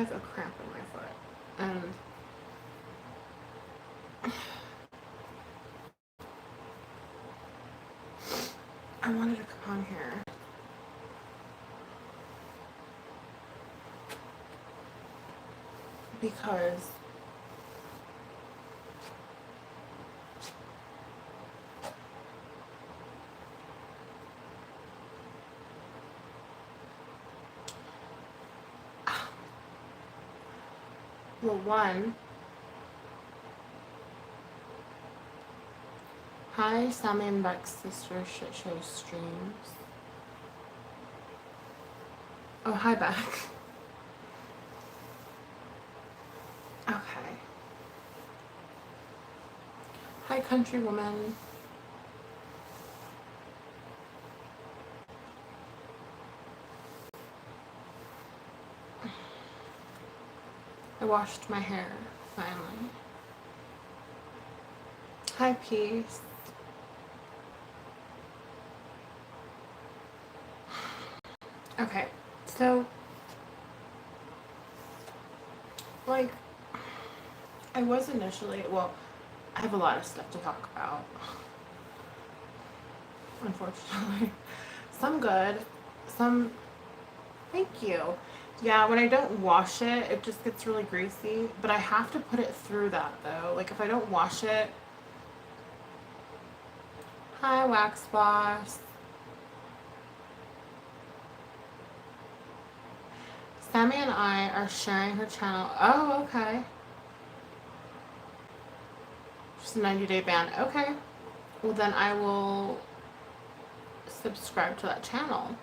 have a cramp in my foot, and I wanted to come on here because well, one, hi, Sammy and Beck's sister shit show streams. Oh, hi, Beck. Okay. Hi, country woman. I washed my hair, finally. Hi, Peace. Okay, so, like, I was initially, well, I have a lot of stuff to talk about, unfortunately. Some good, some, thank you. Yeah, when I don't wash it, it just gets really greasy, but I have to put it through that, though. Like, if I don't wash it, hi, Wax Boss. Sammy and I are sharing her channel. Oh, okay. Just a 90-day ban. Okay. Well, then I will subscribe to that channel.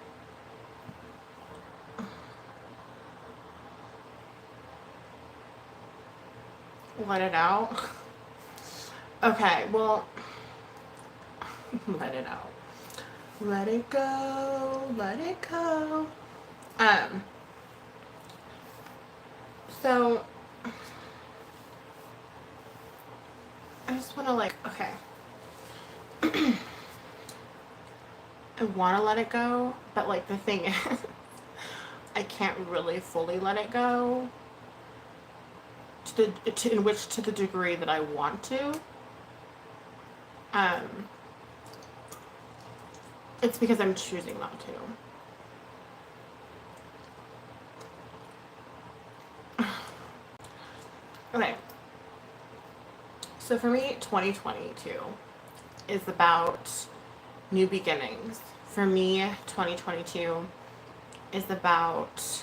Let it out. Okay, well, let it out. Let it go. Let it go. So I just want to, like, okay. I want to let it go, but, like, the thing is, I can't really fully let it go to the degree that I want to. It's because I'm choosing not to. Okay. So for me, 2022 is about new beginnings. For me, 2022 is about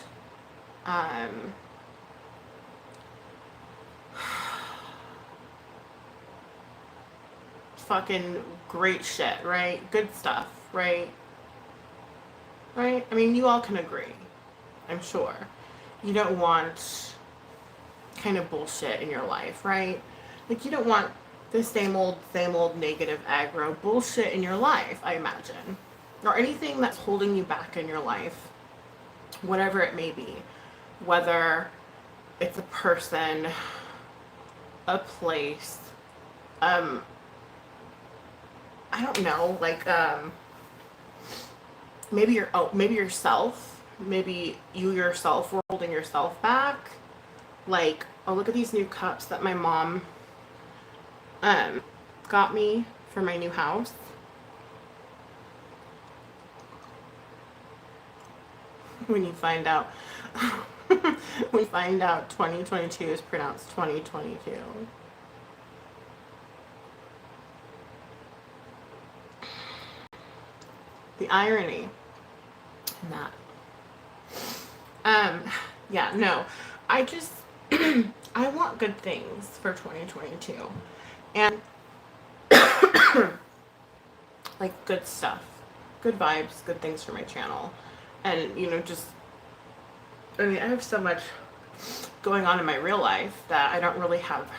fucking great shit, right? Good stuff, right? Right? I mean, you all can agree, I'm sure. You don't want kind of bullshit in your life, right? Like, you don't want the same old negative aggro bullshit in your life, I imagine. Or anything that's holding you back in your life, whatever it may be. Whether it's a person, a place, I don't know, like, maybe yourself. Maybe you yourself were holding yourself back. Like, oh, look at these new cups that my mom got me for my new house. When you find out 2022 is pronounced 2022. The irony in that. Yeah, no. I just I want good things for 2022. And like, good stuff. Good vibes, good things for my channel. And, you know, just, I mean, I have so much going on in my real life that I don't really have.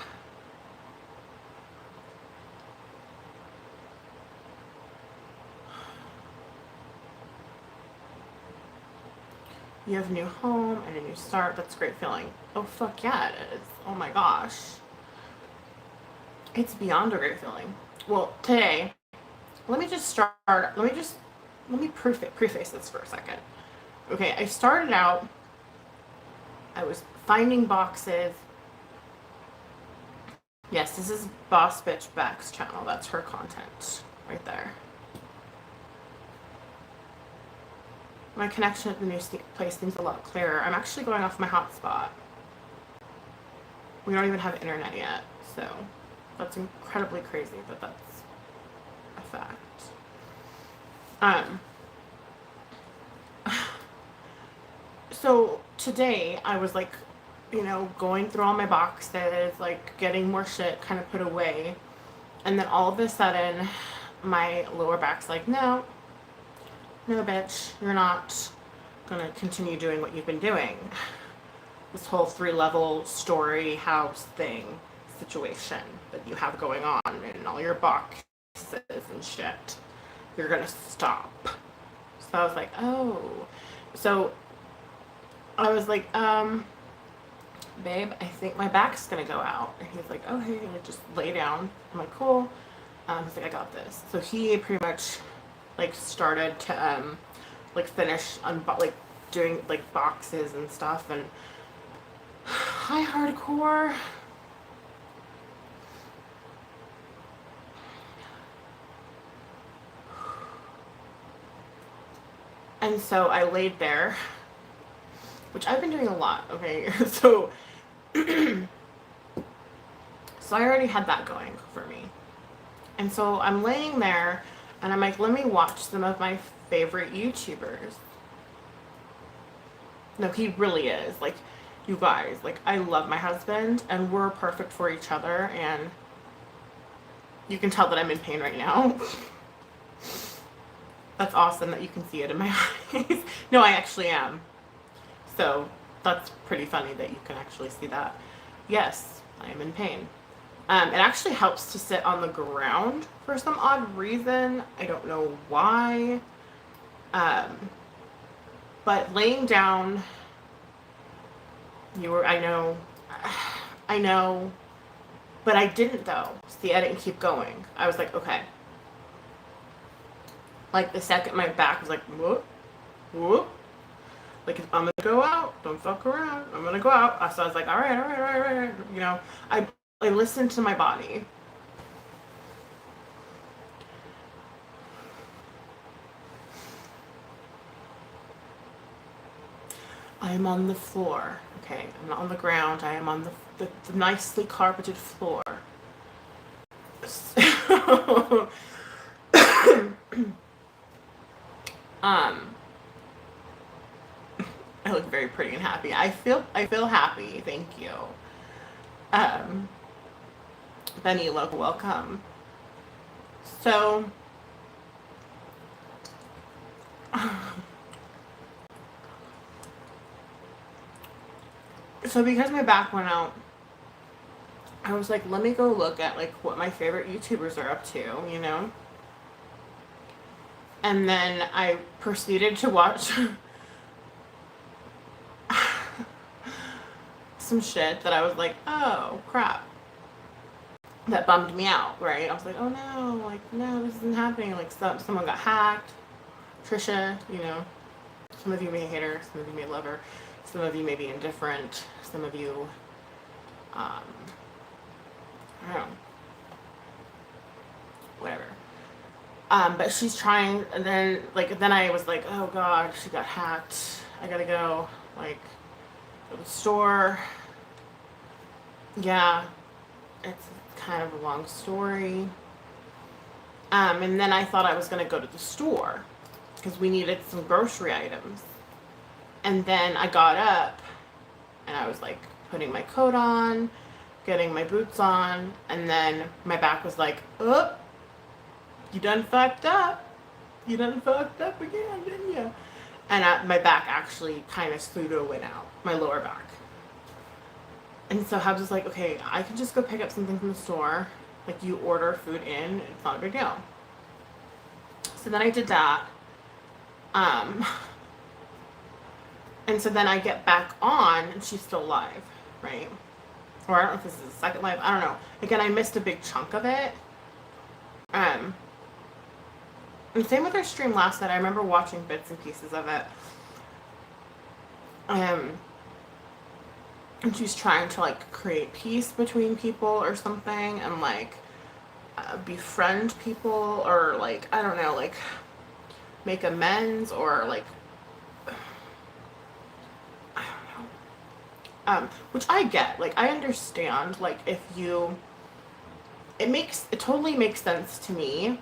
You have a new home and a new start. That's a great feeling. Oh, fuck yeah, it is. Oh my gosh. It's beyond a great feeling. Well, today, let me preface this for a second. Okay, I started out, I was finding boxes. Yes, this is Boss Bitch Beck's channel. That's her content right there. My connection at the new place seems a lot clearer. I'm actually going off my hotspot. We don't even have internet yet, so that's incredibly crazy, but that's a fact. So today I was like, you know, going through all my boxes, like getting more shit kind of put away, and then all of a sudden my lower back's like, no, bitch, you're not gonna continue doing what you've been doing. This whole 3-level story house thing situation that you have going on and all your boxes and shit, you're gonna stop. So I was like, oh. So I was like, babe, I think my back's gonna go out. And he's like, oh, hey, just lay down. I'm like, cool. He's like, I got this. So he pretty much like started to like finish like doing like boxes and stuff. And hi, hardcore. And so I laid there, which I've been doing a lot, okay? So I already had that going for me. And so I'm laying there and I'm like, let me watch some of my favorite YouTubers. No, he really is. Like, you guys, like, I love my husband and we're perfect for each other, and you can tell that I'm in pain right now. That's awesome that you can see it in my eyes. No, I actually am. So that's pretty funny that you can actually see that. Yes, I am in pain. It actually helps to sit on the ground for some odd reason. I don't know why. But laying down, I know, but I didn't though. See, I didn't keep going. I was like, okay. Like the second my back was like, whoop, whoop. Like, if I'm gonna go out, don't fuck around. I'm gonna go out. So I was like, all right. You know, I listened to my body. I am on the floor. Okay, I'm not on the ground. I am on the nicely carpeted floor. So, I look very pretty and happy. I feel happy. Thank you. Benny, look, welcome. So, because my back went out, I was like, let me go look at like what my favorite YouTubers are up to, you know? And then I proceeded to watch some shit that I was like, oh crap, that bummed me out, right? I was like, oh no, like, no, this isn't happening. Like, someone got hacked. Trisha, you know, some of you may hate her, some of you may love her, some of you may be indifferent, some of you, I don't know, whatever. But she's trying, and then I was like, oh god, she got hacked. I gotta go, like, go to the store. Yeah, it's kind of a long story. And then I thought I was gonna go to the store because we needed some grocery items. And then I got up and I was like putting my coat on, getting my boots on, and then my back was like, oh, you done fucked up. You done fucked up again, didn't you? And my back actually kind of pseudo went out, my lower back. And so I was just like, okay, I can just go pick up something from the store. Like, you order food in, it's not a big deal. So then I did that. And so then I get back on and she's still live, right? Or I don't know if this is the second live, I don't know. Again, I missed a big chunk of it. And same with her stream last night. I remember watching bits and pieces of it. and she's trying to like create peace between people or something, and like befriend people, or like, I don't know, like make amends, or like, I don't know. Which I get, like I understand, like if you, it totally makes sense to me,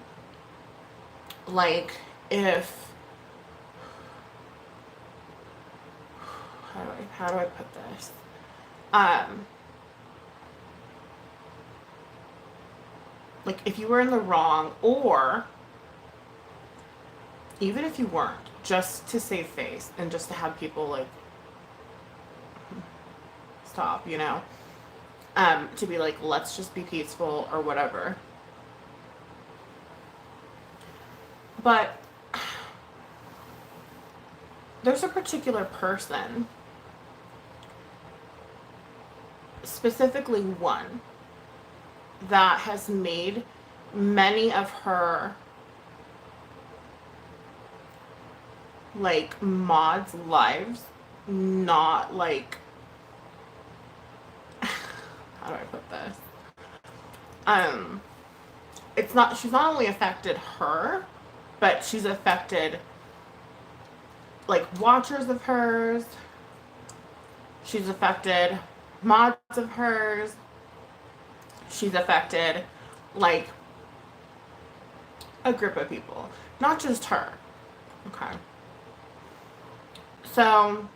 like if, how do I put this? Um, like if you were in the wrong, or even if you weren't, just to save face and just to have people like stop, you know, to be like, let's just be peaceful or whatever. But there's a particular person, specifically one, that has made many of her like mods' lives not like, how do I put this? It's not, she's not only affected her, but she's affected like watchers of hers. She's affected mods of hers. She's affected like a group of people, not just her. Okay. So,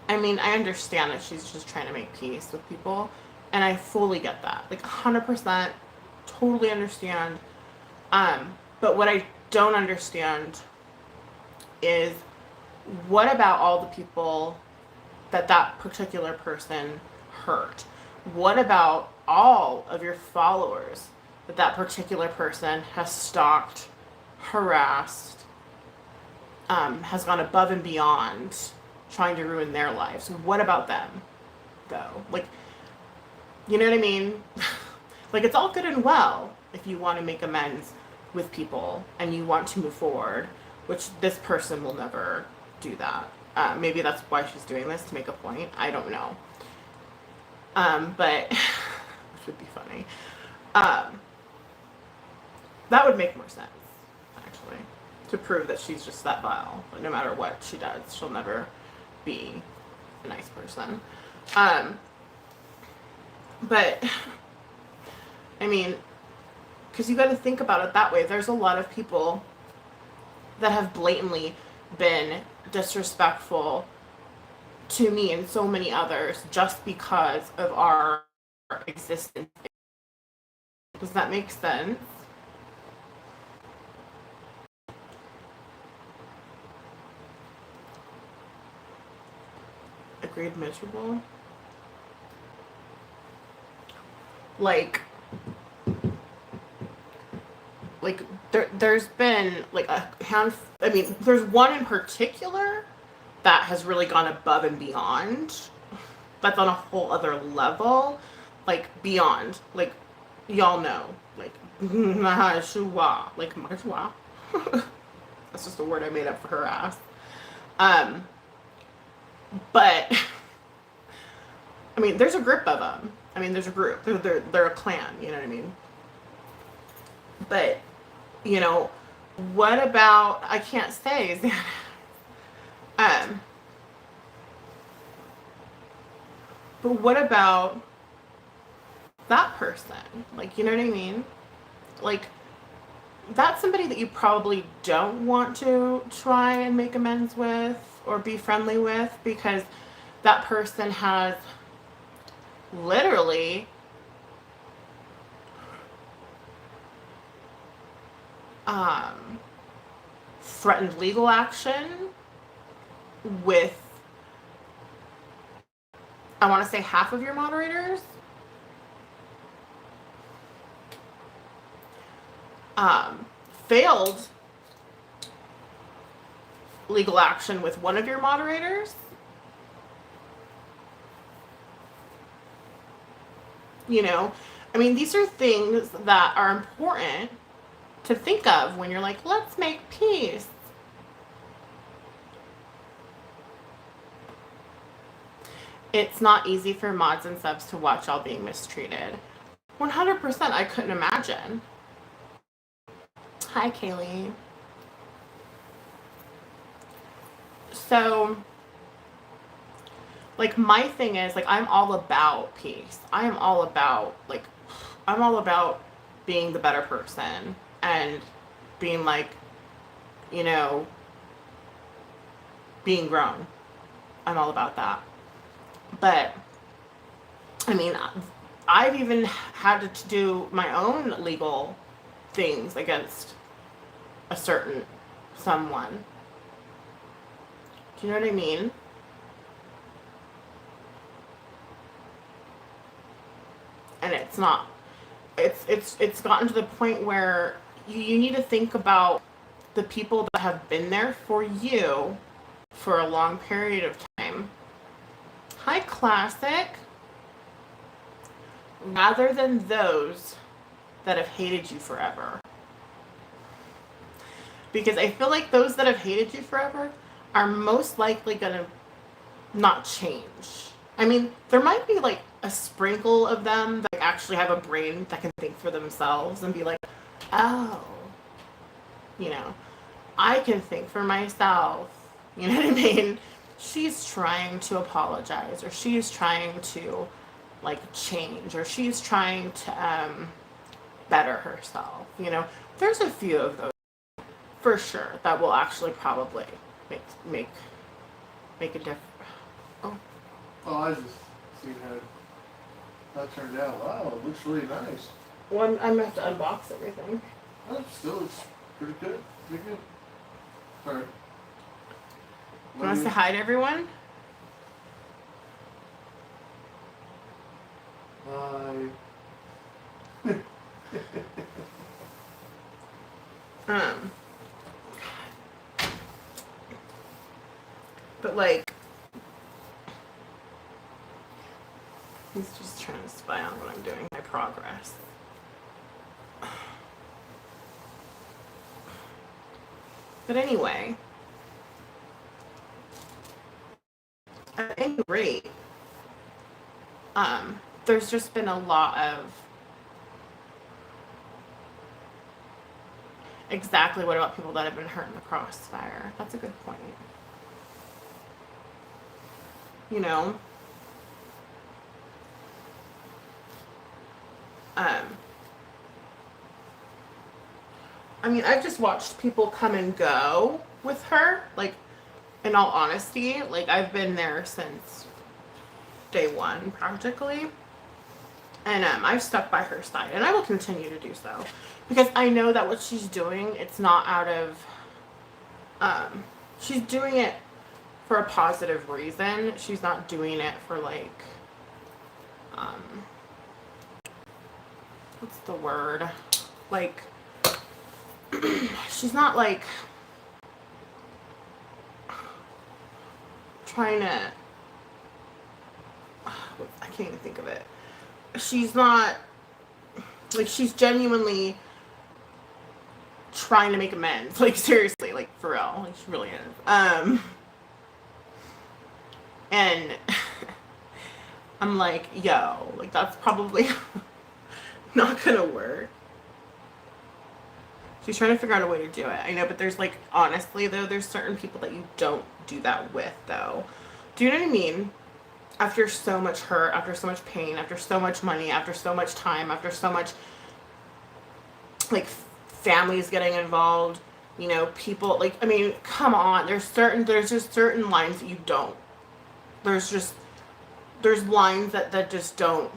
I mean, I understand that she's just trying to make peace with people, and I fully get that. Like 100%, totally understand. But what I don't understand is, what about all the people that that particular person hurt? What about all of your followers that that particular person has stalked, harassed, has gone above and beyond trying to ruin their lives? What about them, though? Like, you know what I mean? Like, it's all good and well if you want to make amends with people and you want to move forward, which this person will never do that. Maybe that's why she's doing this, to make a point. I don't know. But which would be funny. That would make more sense, actually, to prove that she's just that vile. But no matter what she does, she'll never be a nice person. But I mean, because you got to think about it that way. There's a lot of people that have blatantly been disrespectful to me and so many others just because of our existence. Does that make sense? Agreed, miserable. Like there's been like a hand. I mean, there's one in particular that has really gone above and beyond. That's on a whole other level, like beyond. Like, y'all know, like mahashua, like mahashua. That's just a word I made up for her ass. But I mean, there's a group of them. I mean, there's a group. They're a clan. You know what I mean? But you know, what about, I can't say. But what about that person? Like, you know what I mean? Like, that's somebody that you probably don't want to try and make amends with or be friendly with, because that person has literally threatened legal action with, I want to say, half of your moderators. Failed legal action with one of your moderators. You know, I mean, these are things that are important to think of when you're like, let's make peace. It's not easy for mods and subs to watch y'all being mistreated. 100%, I couldn't imagine. Hi, Kaylee. So, like, my thing is, like, I'm all about peace. I'm all about being the better person and being, like, you know, being grown. I'm all about that. But, I mean, I've even had to do my own legal things against a certain someone. Do you know what I mean? And it's not, it's gotten to the point where you need to think about the people that have been there for you for a long period of time. Hi, Classic. Rather than those that have hated you forever. Because I feel like those that have hated you forever are most likely going to not change. I mean, there might be like a sprinkle of them that actually have a brain that can think for themselves and be like, oh, you know, I can think for myself. You know what I mean? She's trying to apologize, or she's trying to like change, or she's trying to better herself. You know, there's a few of those for sure that will actually probably make a difference. Oh. Oh, I just seen how that turned out. Wow, it looks really nice. Well, I'm gonna have to unbox everything. Oh, still, it's pretty good. Pretty good. Alright. You want to say hi to everyone? Hi. But like, he's just trying to spy on what I'm doing, my progress. But anyway, at any rate, there's just been a lot of exactly what about people that have been hurt in the crossfire. That's a good point. You know, I mean, I've just watched people come and go with her. Like, in all honesty, like, I've been there since day one, practically. And I've stuck by her side, and I will continue to do so. Because I know that what she's doing, it's not out of... she's doing it for a positive reason. She's not doing it for, like... what's the word? Like... she's not, like... trying to... I can't even think of it. She's not... like, she's genuinely trying to make amends. Like, seriously, like, for real. Like, she really is. And I'm like, yo, like, that's probably not gonna work. She's trying to figure out a way to do it. I know, but there's, like, honestly, though, there's certain people that you don't do that with, though. Do you know what I mean? After so much hurt, after so much pain, after so much money, after so much time, after so much, like, families getting involved, you know, people, like, I mean, come on, there's just certain lines that you don't. There's lines that just don't,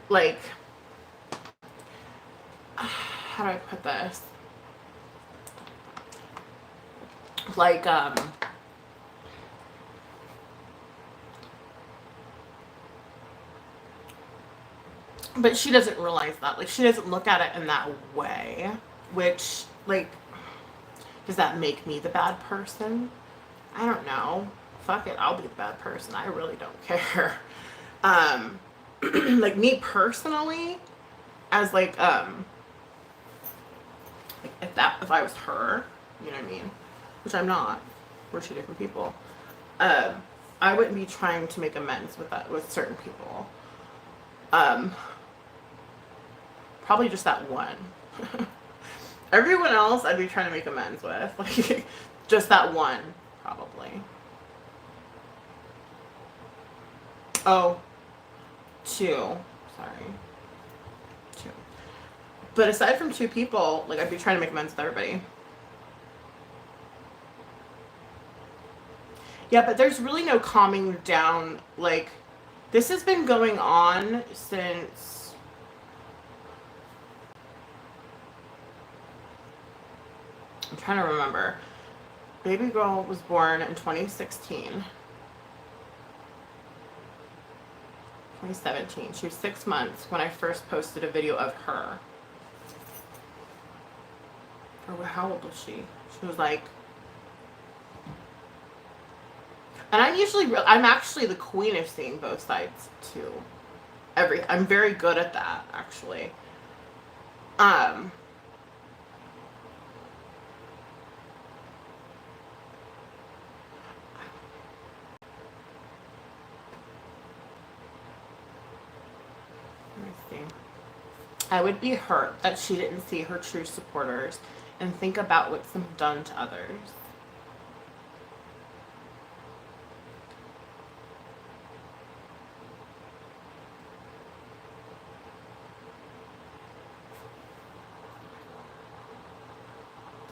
like, how do I put this? Like, but she doesn't realize that. Like, she doesn't look at it in that way. Which, like, does that make me the bad person? I don't know. Fuck it, I'll be the bad person. I really don't care. Like, me personally, as, like if I was her, you know what I mean? Which I'm not. We're two different people. I wouldn't be trying to make amends with certain people. Probably just that one. Everyone else I'd be trying to make amends with. Like, just that one, probably. Oh, two. Sorry. Two. But aside from two people, like, I'd be trying to make amends with everybody. Yeah, but there's really no calming down. Like, this has been going on since... I'm trying to remember. Baby girl was born in 2016. 2017. She was 6 months when I first posted a video of her. Or how old was she? She was like... And I'm actually the queen of seeing both sides too. I'm very good at that, actually. Let me see. I would be hurt that she didn't see her true supporters and think about what's been done to others.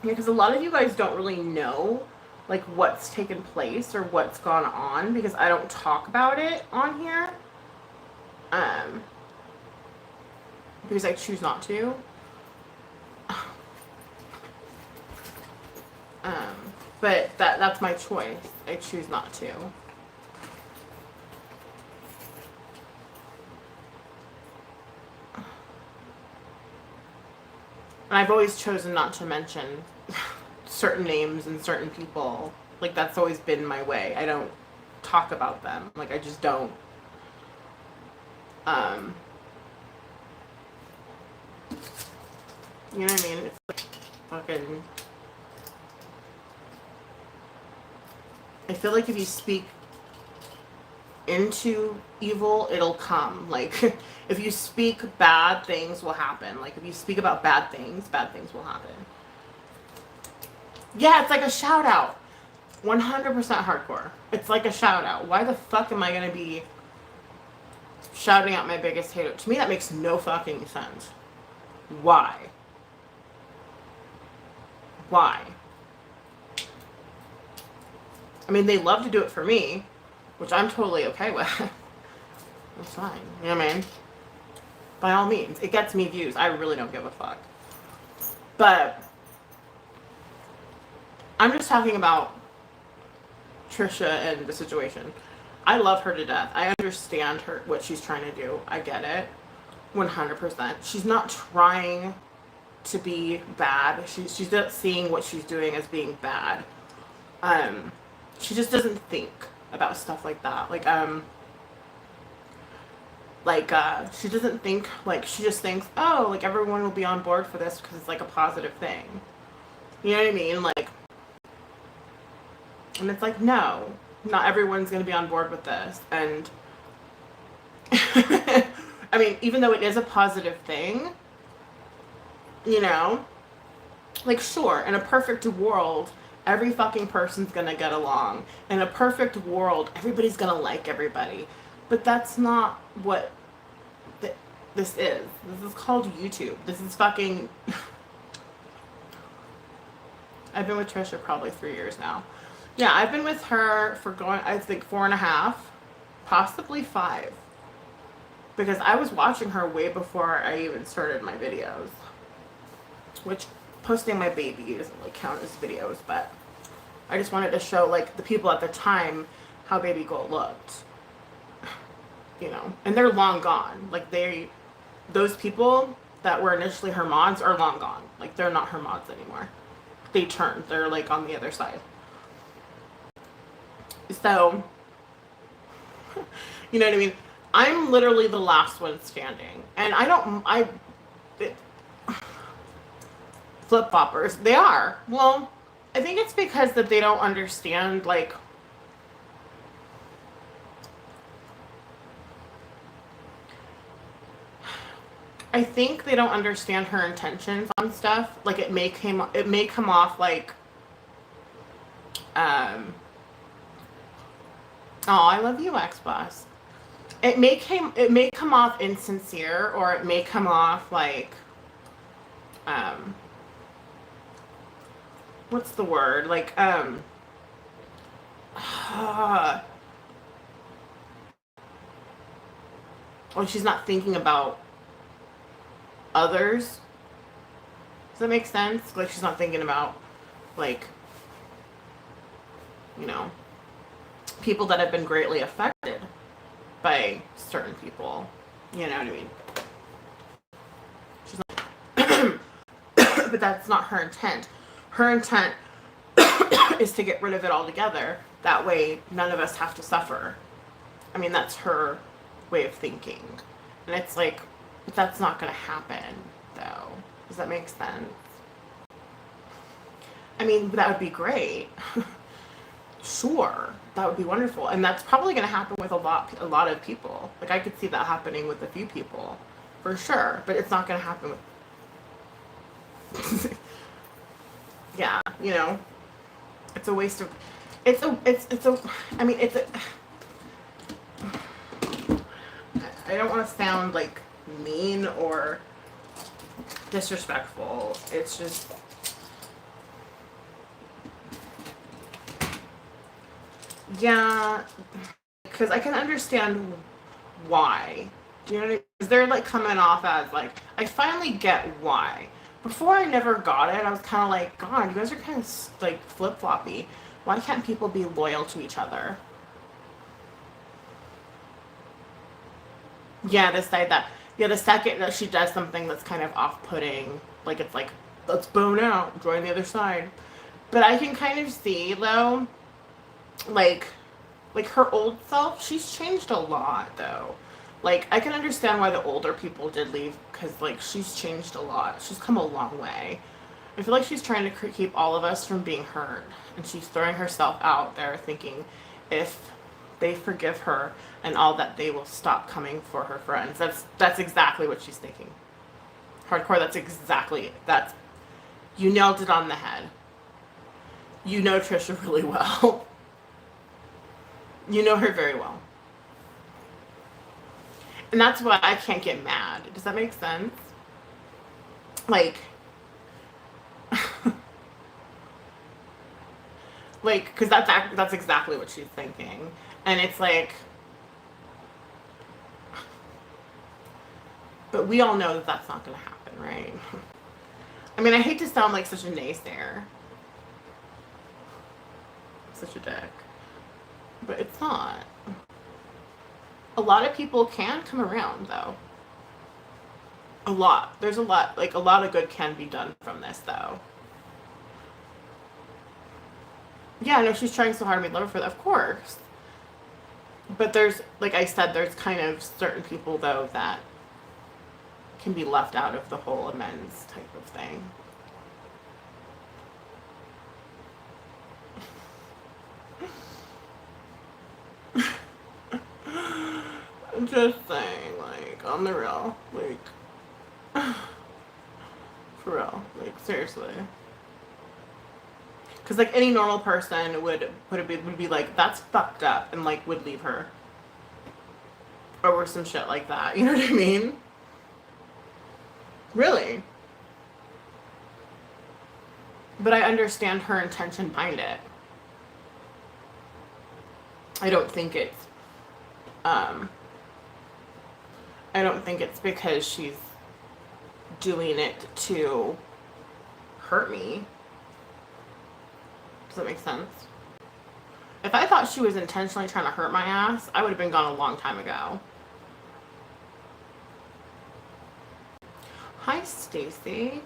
Yeah, because a lot of you guys don't really know, like, what's taken place or what's gone on, because I don't talk about it on here. Because I choose not to. But that's my choice. I choose not to. And I've always chosen not to mention certain names and certain people. Like, that's always been my way. I don't talk about them. Like, I just don't. You know what I mean? It's like fucking... I feel like if you speak into evil, it'll come. Like, if you speak bad, things will happen. Like, if you speak about bad things will happen. Yeah, it's like a shout out. 100% hardcore. It's like a shout out. Why the fuck am I gonna be shouting out my biggest hater? To me, that makes no fucking sense. Why? Why? I mean, they love to do it for me, which I'm totally okay with. That's fine. You know what I mean? By all means. It gets me views. I really don't give a fuck. But I'm just talking about Trisha and the situation. I love her to death. I understand what she's trying to do. I get it. 100%. She's not trying to be bad. She's not seeing what she's doing as being bad. She just doesn't think about stuff like that. She doesn't think, like, she just thinks, oh, like, everyone will be on board for this because it's, like, a positive thing. You know what I mean? Like, and it's like, no, not everyone's going to be on board with this. And, I mean, even though it is a positive thing, you know, like, sure, in a perfect world, every fucking person's gonna get along. In a perfect world, everybody's gonna like everybody. But that's not what this is. This is called YouTube. This is fucking... I've been with Trisha probably 3 years now. Yeah, I've been with her for I think 4.5, possibly 5. Because I was watching her way before I even started my videos. Which, posting my baby doesn't really count as videos, but I just wanted to show, like, the people at the time how Baby Gold looked. You know, and they're long gone. Like, those people that were initially her mods are long gone. Like, they're not her mods anymore. They turned. They're, like, on the other side. So, you know what I mean? I'm literally the last one standing. And flip-floppers, they are. Well, I think it's because that they don't understand, like, I think they don't understand her intentions on stuff. Like, it may come off like, um, oh, I love you, X-Boss. It may come off insincere, or it may come off like, um, what's the word? Like, well, she's not thinking about others. Does that make sense? Like, she's not thinking about, like, you know, people that have been greatly affected by certain people. You know what I mean? She's not, but that's not her intent. Her intent is to get rid of it altogether. That way, none of us have to suffer. I mean, that's her way of thinking. And it's like, but that's not going to happen, though. Does that make sense? I mean, that would be great. Sure, that would be wonderful. And that's probably going to happen with a lot of people. Like, I could see that happening with a few people, for sure. But it's not going to happen with... Yeah, you know, it's a waste of... I mean, I don't want to sound, like, mean or disrespectful. It's just... Yeah, because I can understand why. Do you know what I mean? 'Cause they're, like, coming off as, like, I finally get why. Before, I never got it. I was kind of like, God, you guys are kind of, like, flip-floppy. Why can't people be loyal to each other? Yeah, decide that. Yeah, the second that she does something that's kind of off-putting, like, it's like, let's bone out, join the other side. But I can kind of see, though, like her old self, she's changed a lot, though. Like, I can understand why the older people did leave, because, like, she's changed a lot. She's come a long way. I feel like she's trying to keep all of us from being hurt, and she's throwing herself out there thinking if they forgive her and all that, they will stop coming for her friends. That's exactly what she's thinking. Hardcore, that's you nailed it on the head. You know Trisha really well. You know her very well. And that's why I can't get mad. Does that make sense? Like, like, because that's exactly what she's thinking. And it's like, but we all know that that's not going to happen, right? I mean, I hate to sound like such a naysayer. Such a dick. But it's not. A lot of people can come around, though. A lot. There's a lot. Like, a lot of good can be done from this, though. Yeah, I know she's trying so hard to make love for that, of course. But there's, like I said, there's kind of certain people, though, that can be left out of the whole amends type of thing. I'm just saying, like, on the real, like, for real, like, seriously. Because, like, any normal person would be like, that's fucked up, and, like, would leave her. Or some shit like that, you know what I mean? Really. But I understand her intention behind it. I don't think it's, I don't think it's because she's doing it to hurt me. Does that make sense? If I thought she was intentionally trying to hurt my ass, I would have been gone a long time ago. Hi, Stacy.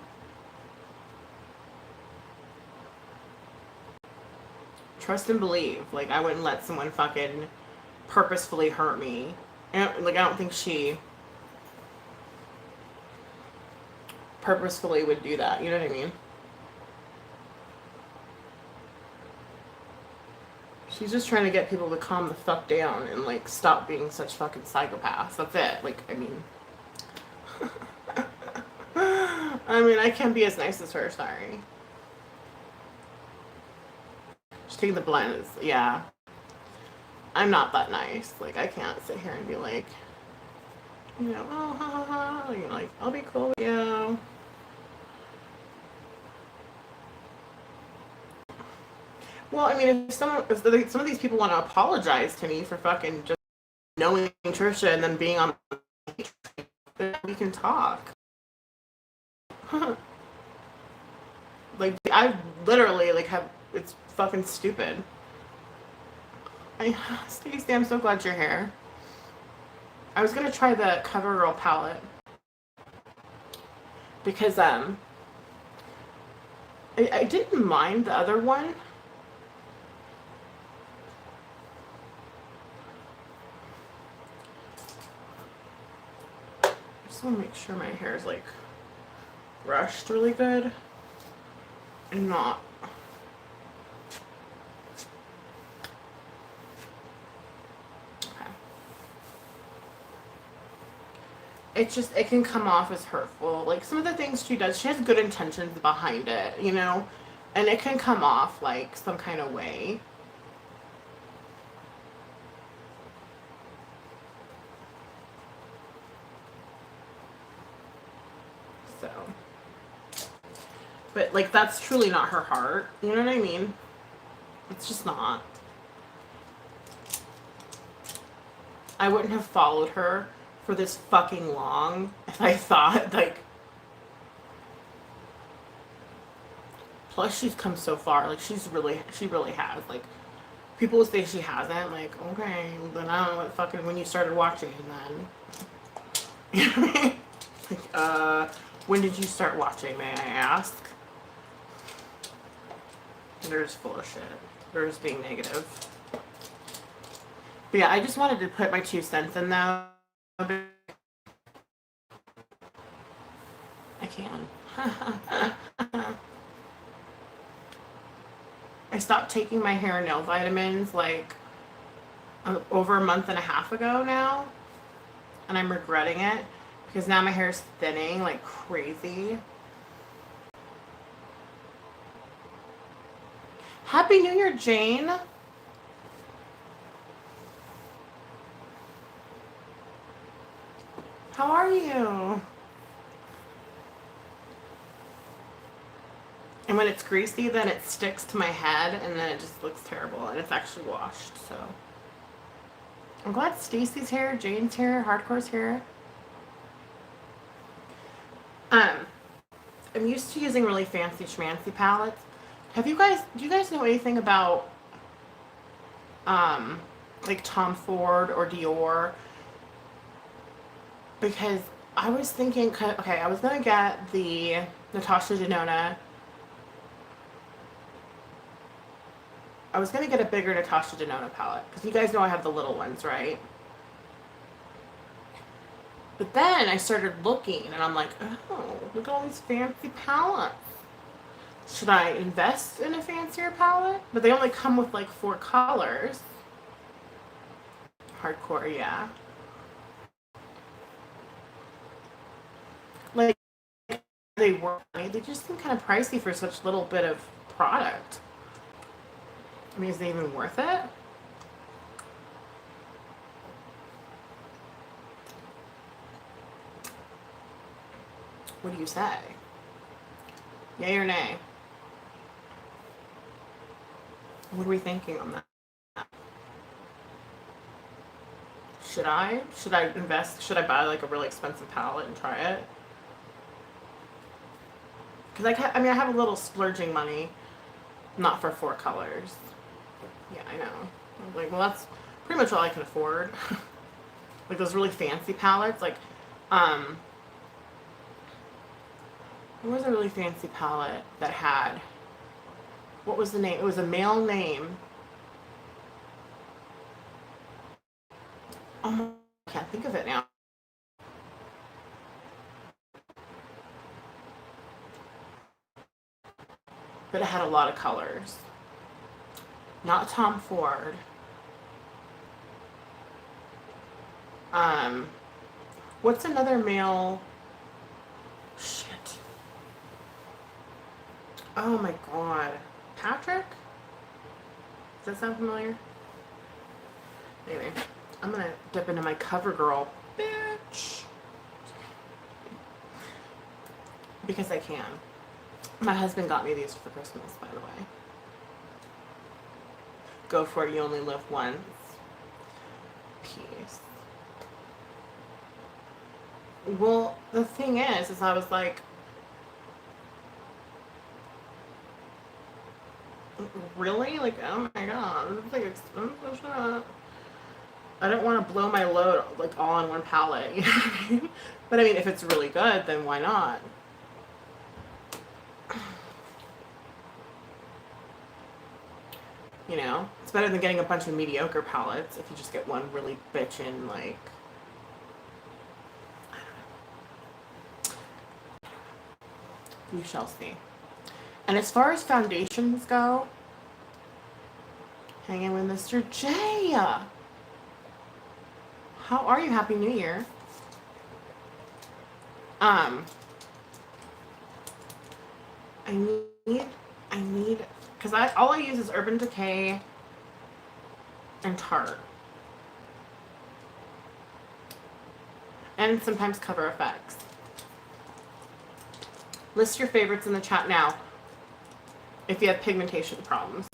Trust and believe. Like, I wouldn't let someone fucking purposefully hurt me. And, like, I don't think she purposefully would do that. You know what I mean? She's just trying to get people to calm the fuck down and, like, stop being such fucking psychopaths. That's it. Like, I mean... I mean, I can't be as nice as her, sorry. She's taking the blend. Yeah. I'm not that nice. Like, I can't sit here and be like, you know, oh, ha, ha, ha. You know, like, I'll be cool with you. Well, I mean, if some of these people want to apologize to me for fucking just knowing Trisha and then being on, then we can talk. Like, I literally, like, have, it's fucking stupid. Stacey, I'm so glad you're here. I was gonna try the CoverGirl palette because I didn't mind the other one. I just want to make sure my hair is like brushed really good and not. It's just, it can come off as hurtful. Like, some of the things she does, she has good intentions behind it, you know? And it can come off like some kind of way. So. But, like, that's truly not her heart. You know what I mean? It's just not. I wouldn't have followed her for this fucking long if I thought, like... Plus, she's come so far. Like, she really has. Like, people will say she hasn't. Like, okay, then I don't know what fucking, when you started watching, then. You know what I mean? Like, when did you start watching, may I ask? They're just full of shit. They're just being negative. But yeah, I just wanted to put my 2 cents in, though. I can. I stopped taking my hair and nail vitamins like over a month and a half ago now, and I'm regretting it because now my hair is thinning like crazy. Happy New Year, Jane. How are you? And when it's greasy, then it sticks to my head, and then it just looks terrible, and it's actually washed, so. I'm glad Stacy's here, Jane's here, Hardcore's here. I'm used to using really fancy schmancy palettes. Do you guys know anything about, like Tom Ford or Dior? Because I was thinking, okay, I was gonna get the Natasha Denona. I was gonna get a bigger Natasha Denona palette because you guys know I have the little ones, right? But then I started looking and I'm like, oh, look at all these fancy palettes. Should I invest in a fancier palette? But they only come with like 4 colors. Hardcore, yeah. Like, they just seem kind of pricey for such little bit of product. I mean, is it even worth it? What do you say? Yay or nay? What are we thinking on that? Should I invest? Should I buy like a really expensive palette and try it? Because I have a little splurging money, not for 4 colors. Yeah, I know. I was like, well, that's pretty much all I can afford. Like those really fancy palettes, like, there was a really fancy palette that had, what was the name? It was a male name. Oh, I can't think of it now. But it had a lot of colors. Not Tom Ford. What's another male? Shit. Oh my god. Patrick? Does that sound familiar? Anyway, I'm gonna dip into my CoverGirl, bitch. Because I can. My husband got me these for Christmas, by the way. Go for it, you only live once. Peace. Well, the thing is I was like, really? Like, oh my god, this is like expensive shit. I don't want to blow my load like all on one palette, you know what I mean? But I mean, if it's really good, then why not? You know, it's better than getting a bunch of mediocre palettes if you just get one really bitchin', like, you shall see. And as far as foundations go, hanging with Mr. J. How are you? Happy New Year. I need, because all I use is Urban Decay and Tarte. And sometimes Cover FX. List your favorites in the chat now if you have pigmentation problems.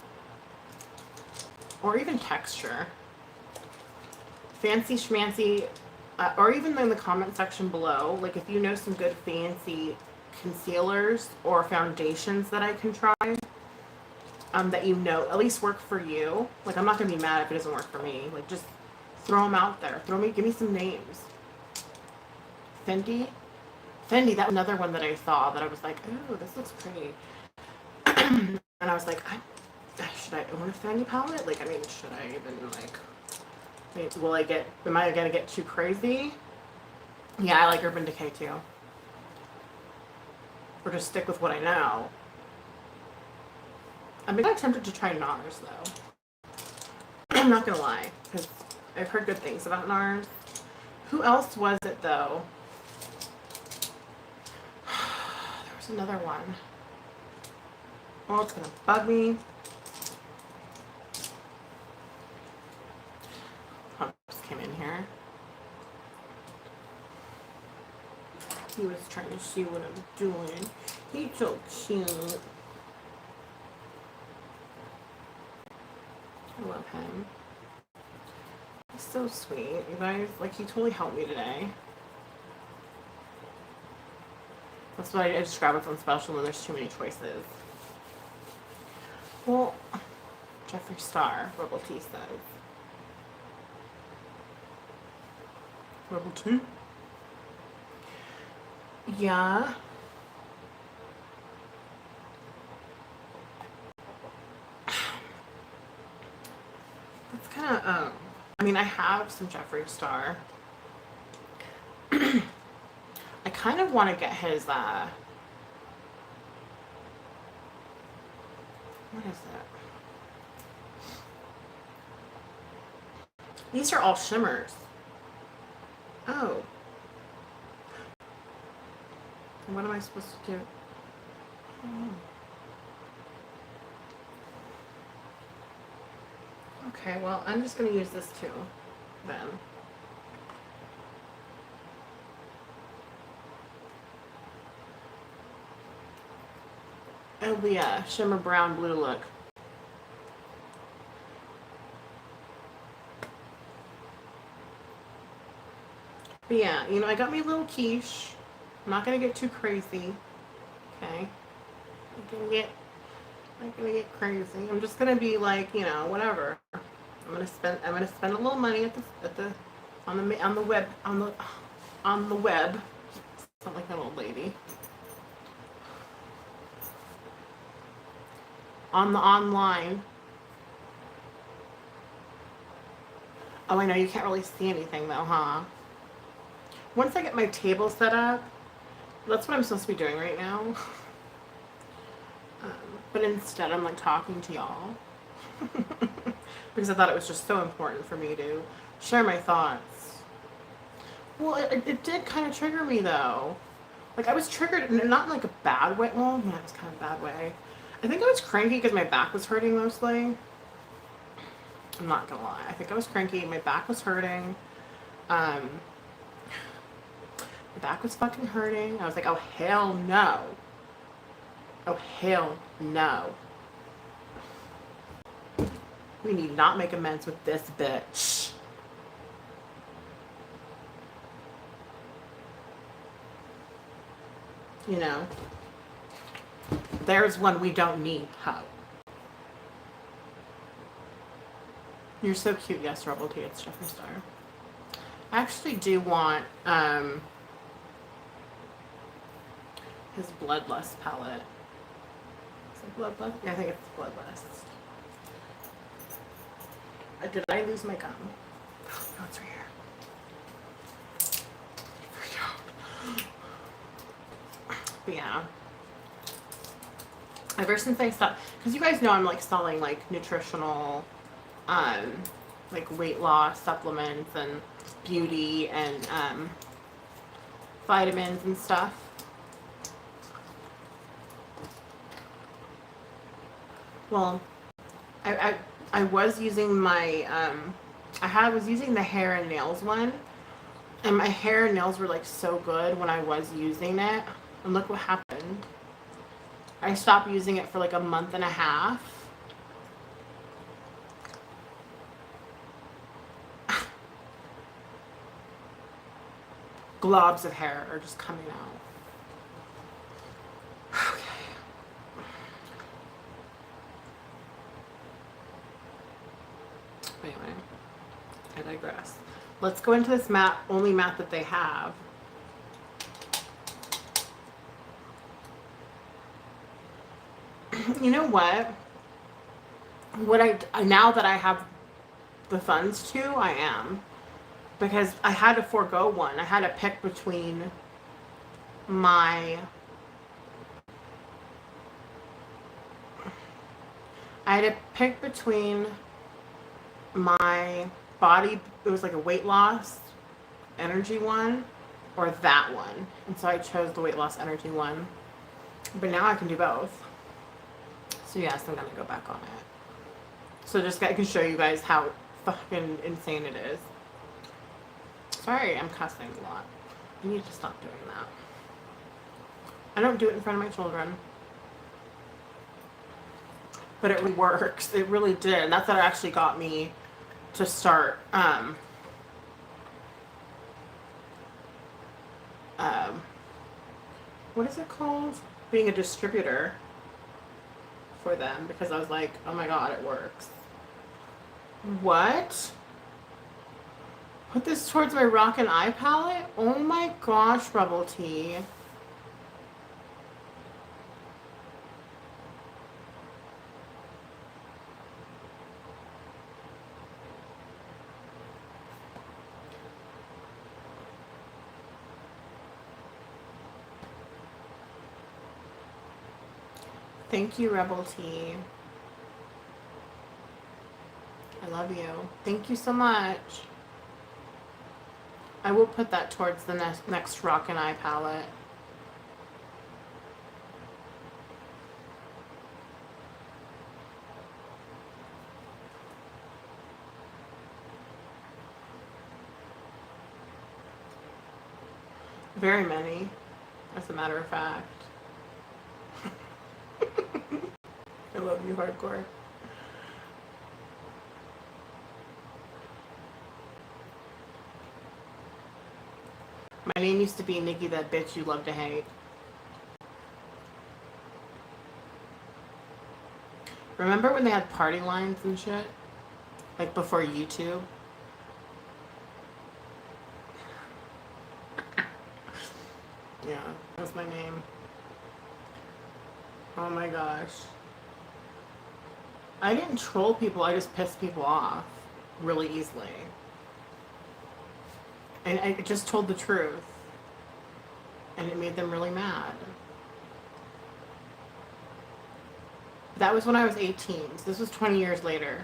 Or even texture. Fancy schmancy, or even in the comment section below, like if you know some good fancy concealers or foundations that I can try, that you know at least work for you. Like, I'm not gonna be mad if it doesn't work for me. Like, just throw them out there. Give me some names. Fendi, that was another one that I saw that I was like, oh, this looks pretty. And I was like, should I own a Fendi palette? Like, I mean, should I even, like, am I gonna get too crazy? Yeah, I like Urban Decay too. Or just stick with what I know. I'm kind of tempted to try NARS though. I'm not gonna lie, because I've heard good things about NARS. Who else was it though? There was another one. Oh, it's gonna bug me. Oh, just came in here. He was trying to see what I'm doing. He's so cute. I love him. He's so sweet, you guys. Like, he totally helped me today. That's why I just grab what's on special when there's too many choices. Well, Jeffree Star, Rebel T says. Rebel T? Yeah. That's kind of, I mean, I have some Jeffree Star. I kind of want to get his, what is that? These are all shimmers. Oh. What am I supposed to do? Oh. Okay, well, I'm just going to use this too, then. It'll be a shimmer brown blue look. But yeah, you know, I got me a little quiche. I'm not going to get too crazy. Okay? I'm not gonna get crazy. I'm just gonna be like, you know, whatever. I'm gonna spend a little money on the web. Sound like an old lady. On the online. Oh, I know you can't really see anything though, huh? Once I get my table set up, that's what I'm supposed to be doing right now. But instead, I'm like talking to y'all. because I thought it was just so important for me to share my thoughts. Well, it did kind of trigger me though. Like I was triggered, not in like a bad way. Well, yeah, it was kind of a bad way. I think I was cranky because my back was hurting mostly. I'm not gonna lie. I think I was cranky. My back was hurting. My back was fucking hurting. I was like, oh hell no. Oh hell no. We need not make amends with this bitch. You know, there's one we don't need, ho. You're so cute. Yes, Rebel T. It's Jeffree Star. I actually do want his Bloodlust palette. Is it Bloodlust? Yeah, I think it's Bloodlust. Did I lose my gum? No, it's right here. But yeah. Ever since I stopped, because you guys know I'm like selling like nutritional, like weight loss supplements and beauty and vitamins and stuff. Well, I was using my was using the hair and nails one, and my hair and nails were like so good when I was using it, and look what happened. I stopped using it for like a month and a half. Globs of hair are just coming out. Okay. Anyway, I digress. Let's go into this mat, only mat that they have. You know what? Now that I have the funds to, I am. Because I had to forego one. I had to pick between my... I had to pick between my body, it was like a weight loss energy one, or that one. And so I chose the weight loss energy one. But now I can do both. So yes, I'm gonna go back on it. So just I can show you guys how fucking insane it is. Sorry, I'm cussing a lot. I need to stop doing that. I don't do it in front of my children. But it really works. It really did. And that's what actually got me to start what is it called? Being a distributor for them, because I was like, oh my god, it works. What? Put this towards my Rock and Eye palette? Oh my gosh, Rebel T. Thank you, Rebel T. I love you. Thank you so much. I will put that towards the next Rock and Eye palette. Very many, as a matter of fact. I love you, hardcore. My name used to be Nikki, that bitch you love to hate. Remember when they had party lines and shit? Like before YouTube? Yeah, that was my name. Oh my gosh. I didn't troll people, I just pissed people off really easily. And I just told the truth. And it made them really mad. That was when I was 18. So this was 20 years later.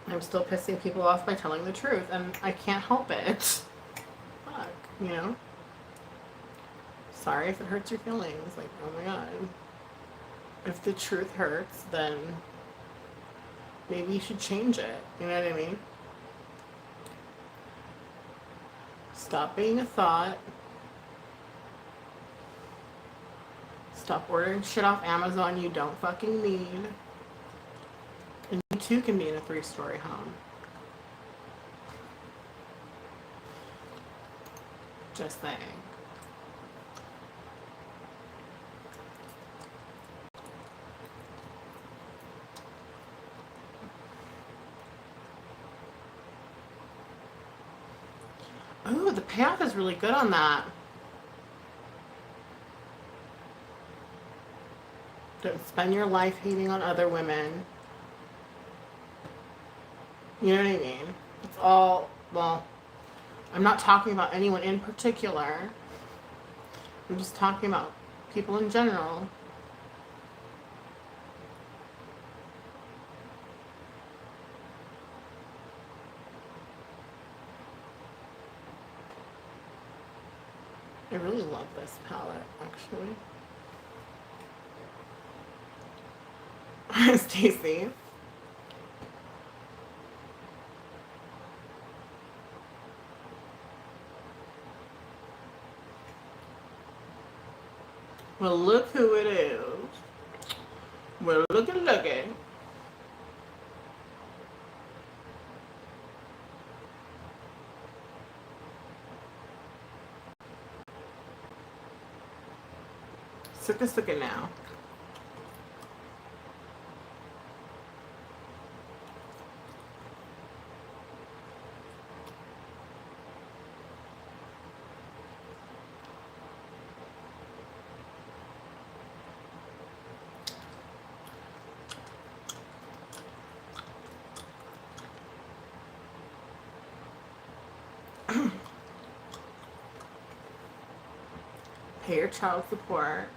I'm still pissing people off by telling the truth, and I can't help it. Fuck, you know? Sorry if it hurts your feelings. Like, oh my god. If the truth hurts, then maybe you should change it. You know what I mean? Stop being a thought. Stop ordering shit off Amazon you don't fucking need. And you too can be in a 3-story home. Just saying. Oh, the payoff is really good on that. Don't spend your life hating on other women. You know what I mean? It's all, well, I'm not talking about anyone in particular. I'm just talking about people in general. I really love this palette, actually. Stacy. Well, look who it is. Well, looky. Suka now. Pay your child support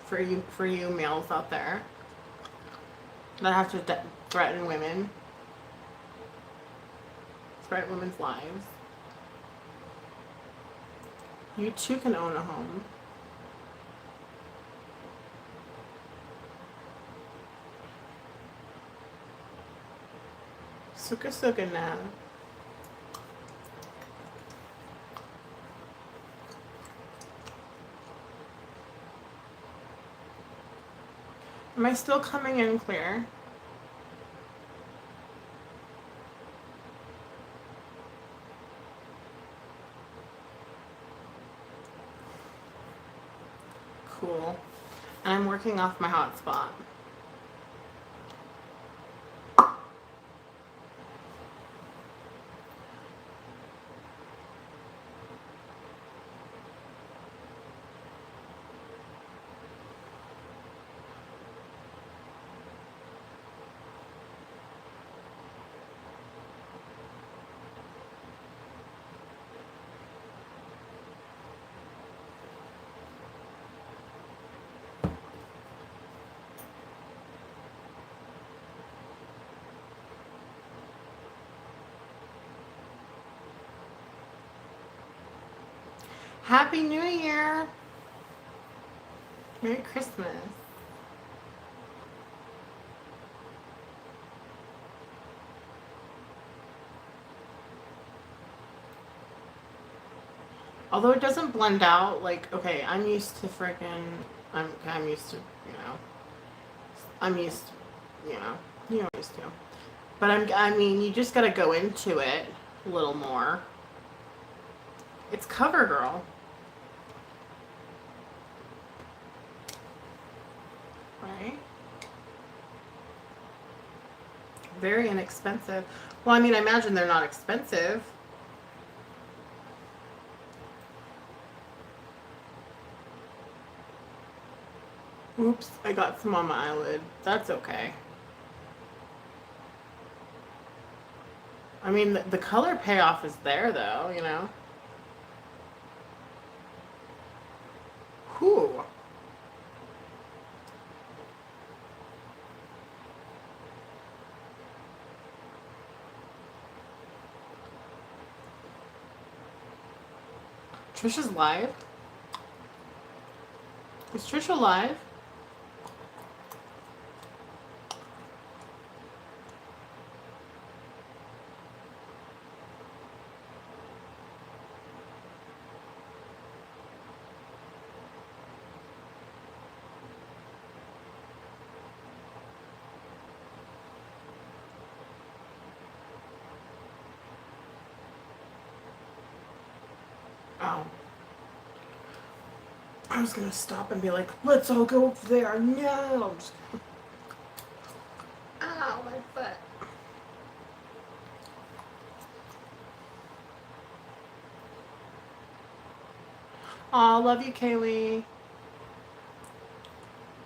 for you males out there that have to threaten women's lives. You too can own a home. Suka now. Am I still coming in clear? Cool. And I'm working off my hotspot. Happy New Year! Merry Christmas. Although it doesn't blend out, like, okay, I'm used to freaking, I'm used to, you know, I'm used to, you know, you're used to. But I mean, you just gotta go into it a little more. It's CoverGirl. Right? Very inexpensive. Well, I mean, I imagine they're not expensive. Oops, I got some on my eyelid. That's okay. I mean, the color payoff is there, though, you know? Whew. Trisha's live? Is Trisha live? Oh. I was gonna stop and be like, let's all go up there. No! Ow, my foot. Aw, love you, Kaylee.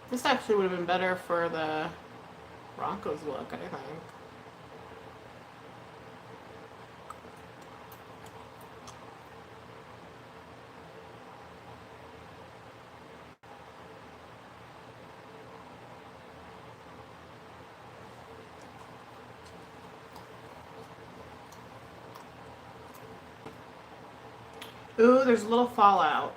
This actually would have been better for the Broncos look, I think. Ooh, there's a little fallout.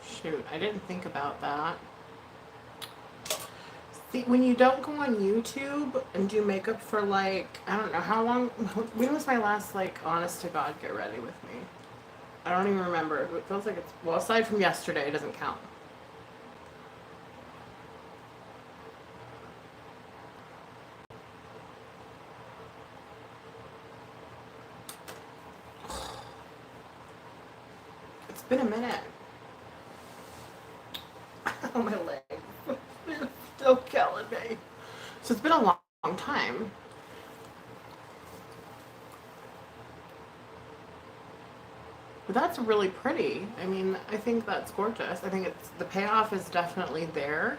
Shoot, I didn't think about that. See, when you don't go on YouTube and do makeup for like, I don't know how long, when was my last like honest to God get ready with me? I don't even remember. It feels like it's, well, aside from yesterday, it doesn't count. It's been a minute. Oh, my legs. They're still killing me. So it's been a long time. But that's really pretty. I mean, I think that's gorgeous. I think it's, the payoff is definitely there.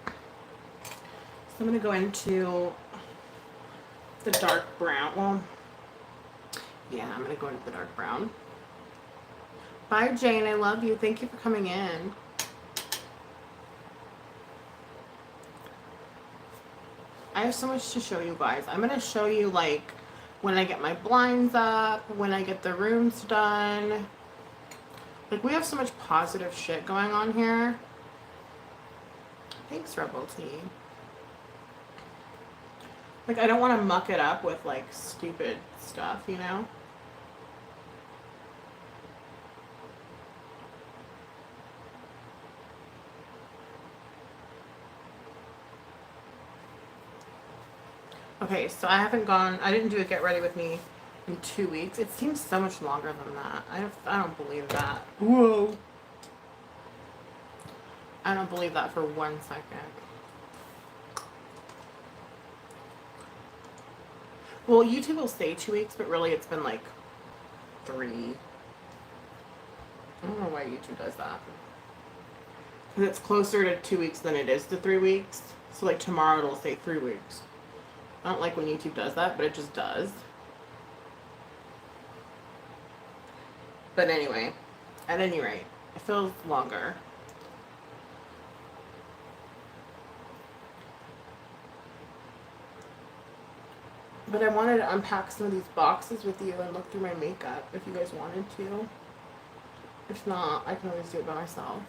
So I'm going to go into the dark brown. Well, yeah, I'm going to go into the dark brown. Bye, Jane. I love you. Thank you for coming in. I have so much to show you guys. I'm going to show you, like, when I get my blinds up, when I get the rooms done. Like, we have so much positive shit going on here. Thanks, Rebel T. Like, I don't want to muck it up with, like, stupid stuff, you know? Okay, so I didn't do a get ready with me in 2 weeks. It seems so much longer than that. I don't believe that. Whoa. I don't believe that for 1 second. Well, YouTube will say 2 weeks, but really it's been like 3. I don't know why YouTube does that. Because it's closer to 2 weeks than it is to 3 weeks. So like tomorrow it'll say 3 weeks. I don't like when YouTube does that, but it just does. But anyway, at any rate, it feels longer. But I wanted to unpack some of these boxes with you and look through my makeup if you guys wanted to. If not, I can always do it by myself.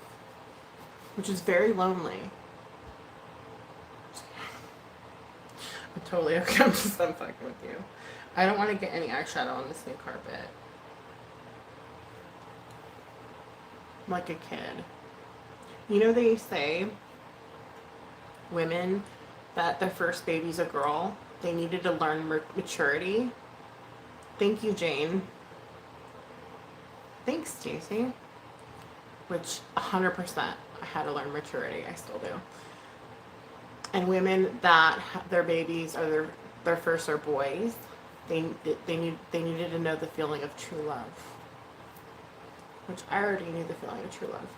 Which is very lonely. I'm totally okay. I'm fucking with you. I don't want to get any eyeshadow on this new carpet. I'm like a kid. You know they say women that their first baby's a girl, they needed to learn maturity. Thank you, Jane. Thanks, Stacey. Which 100% I had to learn maturity. I still do. And women that their babies are their first are boys, they needed to know the feeling of true love. Which I already knew the feeling of true love.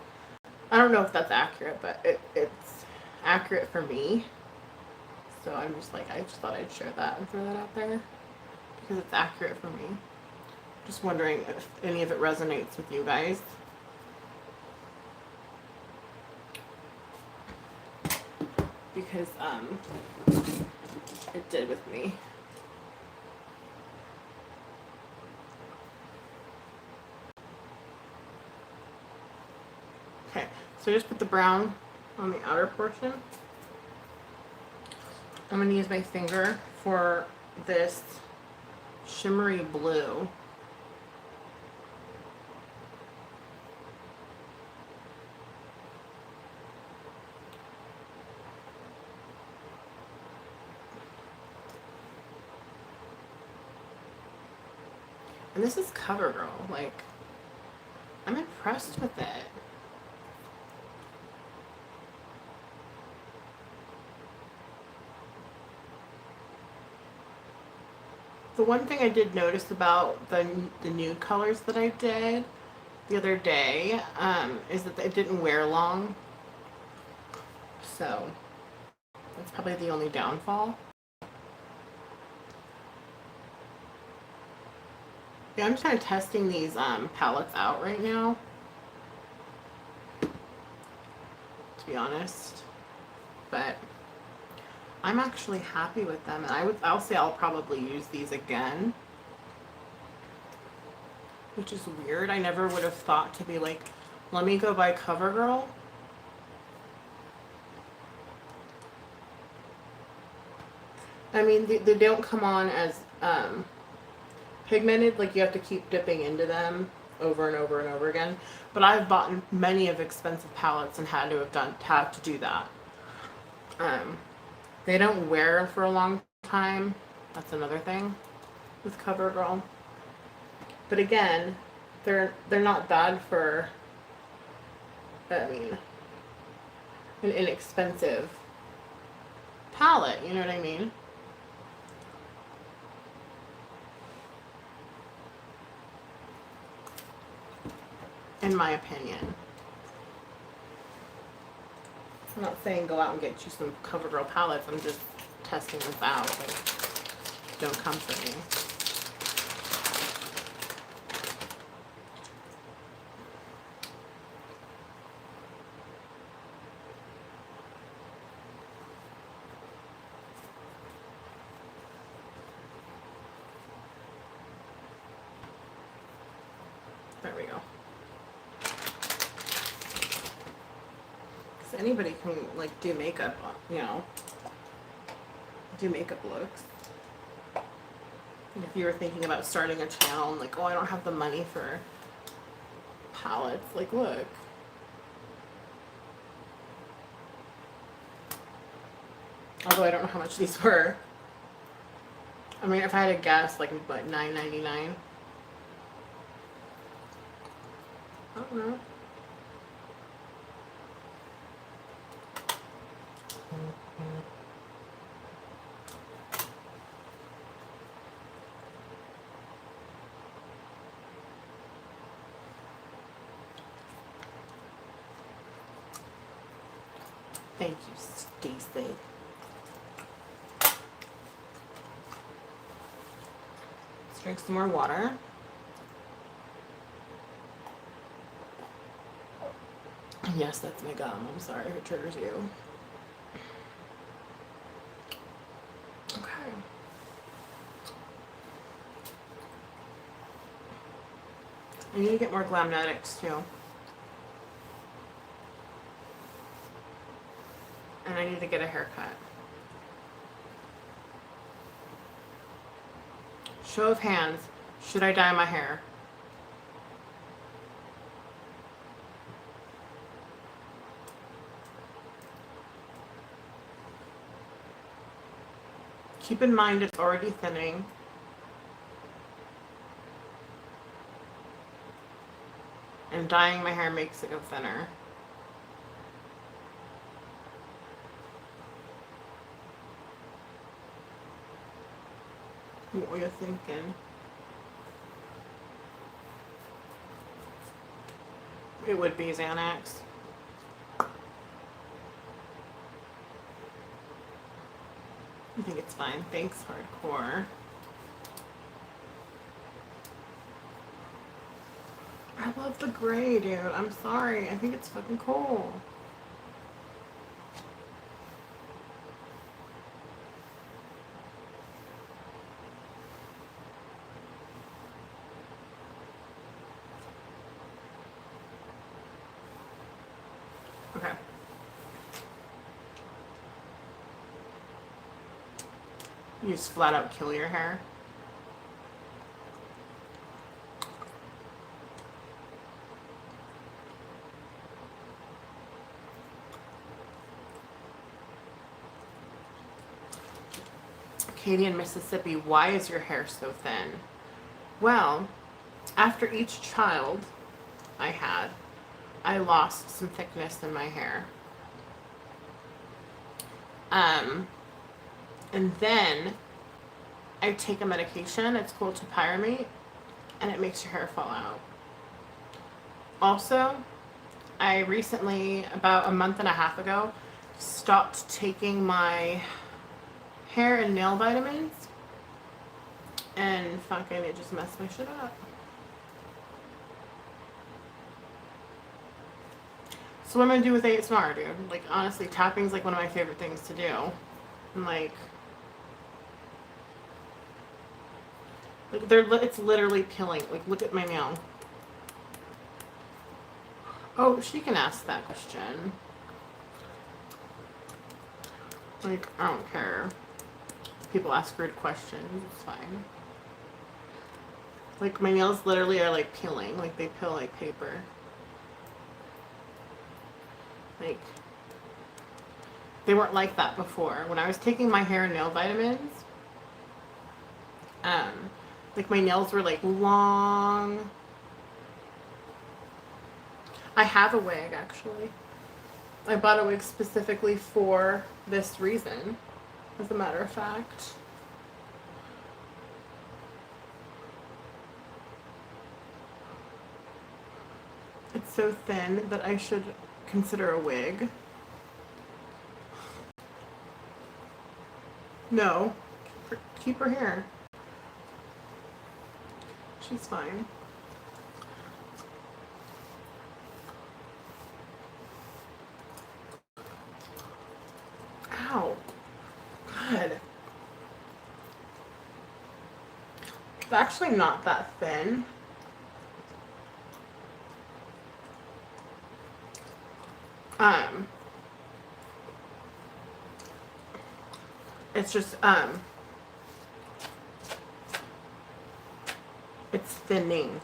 I don't know if that's accurate, but it's accurate for me. So I'm just like, I just thought I'd share that and throw that out there. Because it's accurate for me. Just wondering if any of it resonates with you guys. Because it did with me. Okay, so I just put the brown on the outer portion. I'm going to use my finger for this shimmery blue. And this is CoverGirl. Like, I'm impressed with it. The one thing I did notice about the nude colors that I did the other day is that it didn't wear long. So that's probably the only downfall. Yeah, I'm just kind of testing these palettes out right now, to be honest. But I'm actually happy with them, and I'll say I'll probably use these again. Which is weird. I never would have thought to be like, let me go buy CoverGirl. I mean, they don't come on as pigmented, like you have to keep dipping into them over and over and over again. But I've bought many of expensive palettes and had to do that. They don't wear for a long time. That's another thing with CoverGirl. But again, they're not bad for, I mean, an inexpensive palette, you know what I mean? In my opinion. I'm not saying go out and get you some CoverGirl palettes. I'm just testing this out. Like, don't come for me. There we go. So anybody can like do makeup, you know, do makeup looks. And if you were thinking about starting a channel and like, oh, I don't have the money for palettes, like look. Although I don't know how much these were. I mean, if I had to guess, like what, $9.99? I don't know. Thank you, Stacy. Let's drink some more water. Yes, that's my gum. I'm sorry if it triggers you. Okay. I need to get more Glamnetics too. And I need to get a haircut. Show of hands. Should I dye my hair? Keep in mind it's already thinning. And dyeing my hair makes it go thinner. What were you thinking? It would be Xanax. I think it's fine. Thanks, hardcore. I love the gray, dude. I'm sorry. I think it's fucking cool. Okay. You just flat out kill your hair. Katie in Mississippi, why is your hair so thin? Well, after each child I had, I lost some thickness in my hair. And then I take a medication, it's called topiramate, and it makes your hair fall out. Also, I recently, about a month and a half ago, stopped taking my hair and nail vitamins, and fucking it just messed my shit up. So what am I gonna do with ASMR, dude? Like, honestly, tapping's like one of my favorite things to do. And like it's literally peeling. Like, look at my nail. Oh, she can ask that question. Like, I don't care. People ask rude questions. It's fine. Like, my nails literally are like peeling. Like, they peel like paper. Like, they weren't like that before. When I was taking my hair and nail vitamins, like, my nails were like long. I have a wig, actually. I bought a wig specifically for this reason, as a matter of fact. It's so thin that I should consider a wig. No, keep her hair. She's fine. Ow. God. It's actually not that thin. It's just, it's thinning.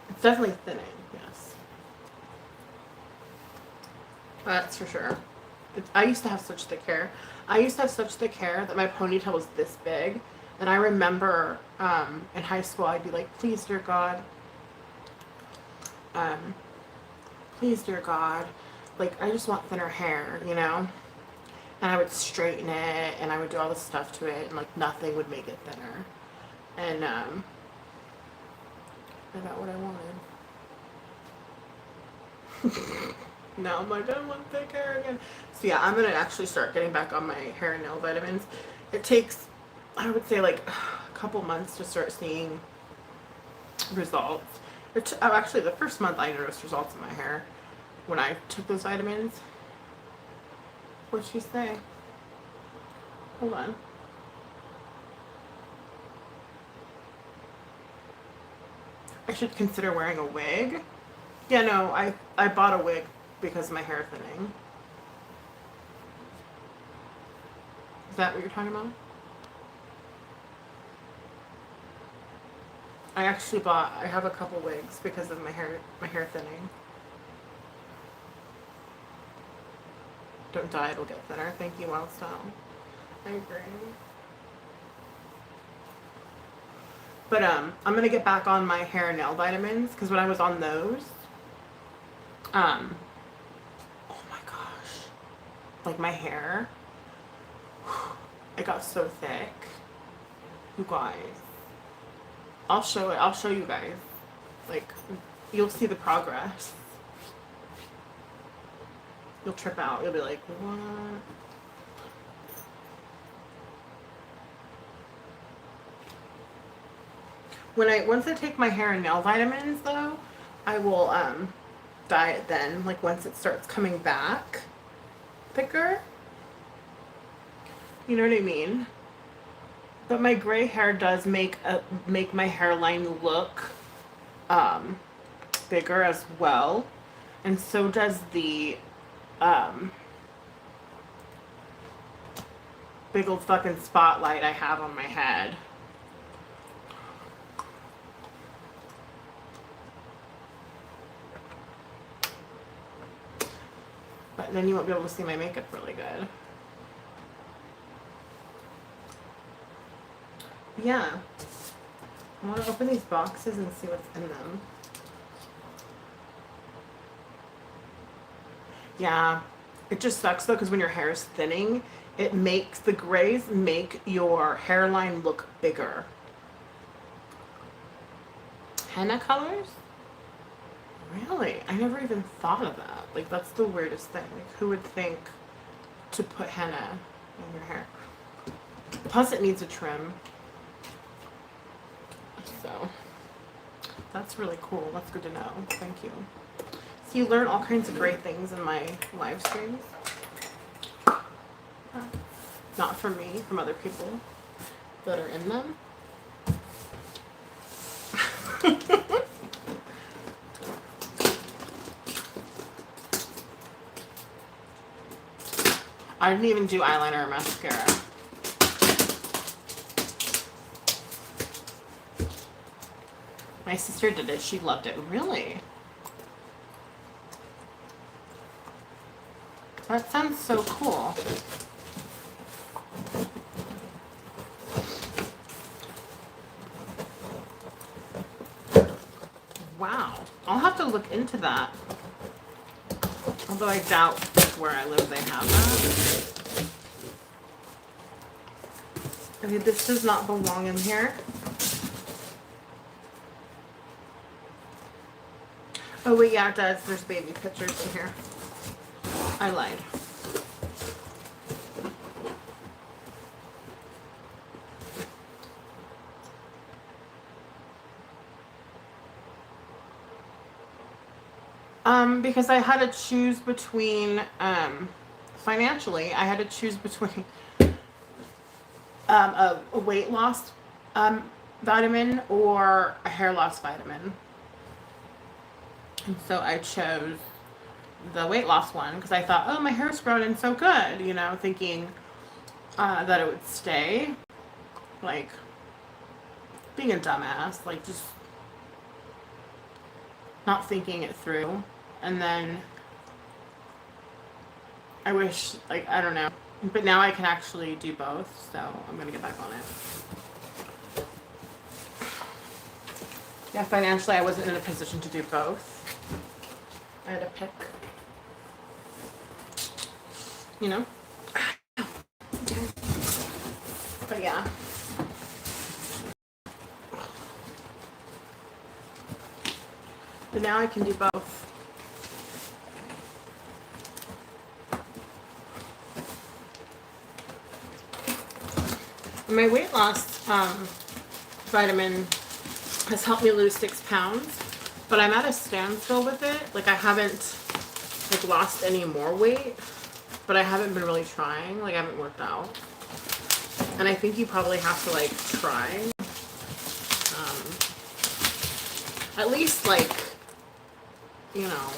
It's definitely thinning, yes. That's for sure. I used to have such thick hair. I used to have such thick hair that my ponytail was this big. And I remember in high school, I'd be like, please, dear God, please, dear God, like, I just want thinner hair, you know? And I would straighten it, and I would do all this stuff to it, and, like, nothing would make it thinner. And I got what I wanted. Now I'm like, I want thick hair again. So yeah, I'm going to actually start getting back on my hair and nail vitamins. It takes, I would say, like, a couple months to start seeing results. Actually, the first month I noticed results in my hair when I took those vitamins. What'd she say? Hold on. I should consider wearing a wig. Yeah, no, I bought a wig because of my hair thinning. Is that what you're talking about? I have a couple wigs because of my hair thinning. Don't die, it'll get thinner. Thank you, Milestone. I agree. But I'm gonna get back on my hair and nail vitamins because when I was on those, oh my gosh, like my hair, it got so thick. You guys, I'll show it. I'll show you guys. Like, you'll see the progress. You'll trip out. You'll be like, what? Once I take my hair and nail vitamins though, I will dye it then, like once it starts coming back thicker. You know what I mean? But my gray hair does make my hairline look um, bigger as well, and so does the um, big old fucking spotlight I have on my head. But then you won't be able to see my makeup really good. Yeah. I want to open these boxes and see what's in them. Yeah. It just sucks though, because when your hair is thinning, it makes the grays make your hairline look bigger. Henna colors? Really? I never even thought of that. Like, that's the weirdest thing. Like, who would think to put henna in your hair? Plus, it needs a trim. So, that's really cool. That's good to know. Thank you. So, you learn all kinds of great things in my live streams. Not from me, from other people that are in them. I didn't even do eyeliner or mascara. My sister did it. She loved it. Really? That sounds so cool. Wow. I'll have to look into that. Although I doubt where I live they have that. I mean, this does not belong in here. Oh wait, yeah, it does. There's baby pictures in here. I lied. Because I had to choose between, financially, I had to choose between a weight loss vitamin or a hair loss vitamin. And so I chose the weight loss one because I thought, oh, my hair's grown in so good, you know, thinking that it would stay. Like, being a dumbass, like, just not thinking it through. And then I wish, like, I don't know. But now I can actually do both, so I'm going to get back on it. Yeah, financially I wasn't in a position to do both. I had to pick. You know? But yeah. But now I can do both. My weight loss vitamin has helped me lose 6 pounds, but I'm at a standstill with it. Like, I haven't like lost any more weight, but I haven't been really trying. Like, I haven't worked out, and I think you probably have to like try, at least like, you know,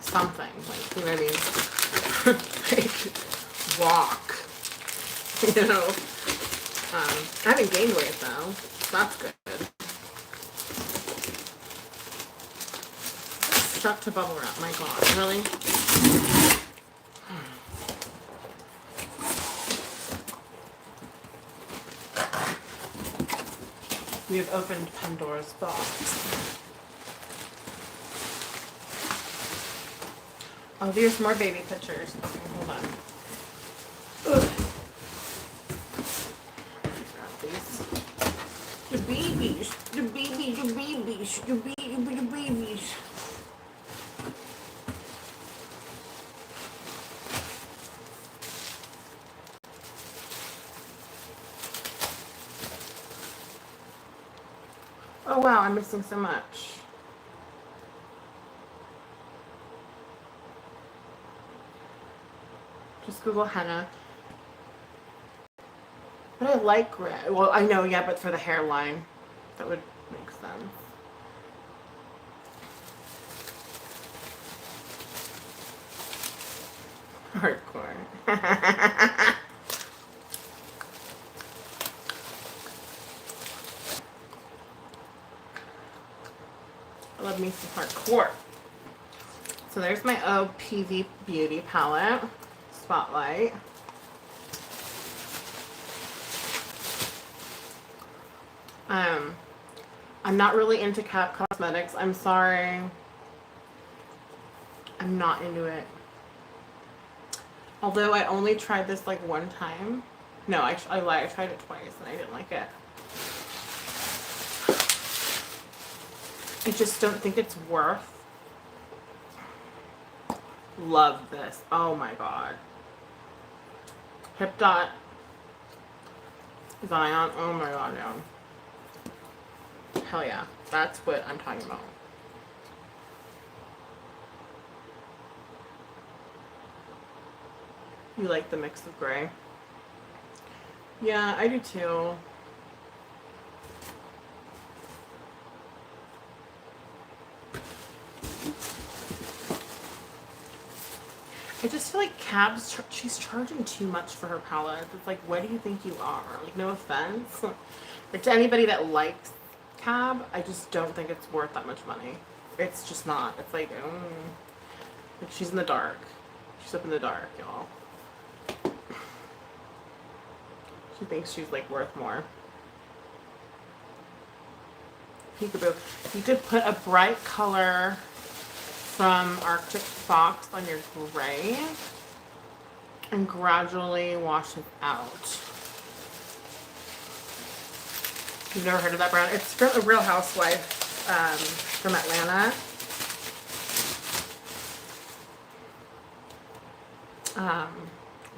something, like, you know what I mean? Like, walk, you know. I haven't gained weight though, so that's good. Stuck to bubble wrap, my god, really? We have opened Pandora's box. Oh, there's more baby pictures. Okay, hold on. Ugh. Grab these. The babies. The babies. The babies. The babies. The babies. Oh wow, I'm missing so much. Just Google henna. But I like red. Well, I know, yeah, but for the hairline, that would make sense. Hardcore. I love me some hardcore. So there's my OPV Beauty palette. Spotlight. I'm not really into Cap Cosmetics. I'm sorry. I'm not into it. Although I only tried this like one time. No, I lied. I tried it twice and I didn't like it. I just don't think it's worth. Love this. Oh my god. Hip Dot Zion. Oh my god, yeah. Hell yeah. That's what I'm talking about. You like the mix of gray? Yeah, I do too. I just feel like Cab's, she's charging too much for her palette. It's like, what do you think you are? Like, no offense. Like, to anybody that likes Cab, I just don't think it's worth that much money. It's just not. It's like she's in the dark. She's up in the dark, y'all. She thinks she's like worth more. Peekaboo. You could put a bright color from Arctic Fox on your gray and gradually wash it out. You've never heard of that brand? It's from a Real Housewife from Atlanta.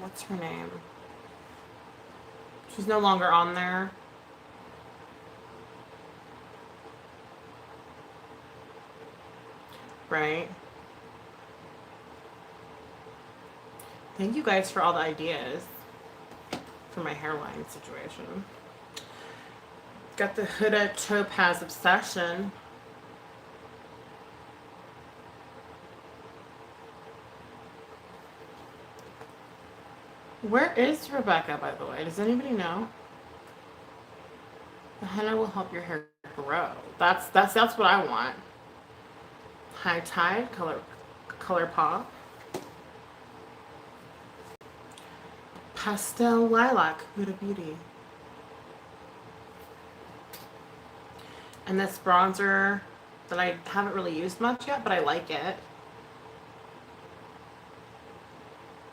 What's her name? She's no longer on there. Right? Thank you guys for all the ideas for my hairline situation. Got the Huda Topaz Obsession. Where is Rebecca, by the way? Does anybody know? The henna will help your hair grow. That's what I want. High Tide, color pop. Pastel Lilac, Huda Beauty. And this bronzer that I haven't really used much yet, but I like it.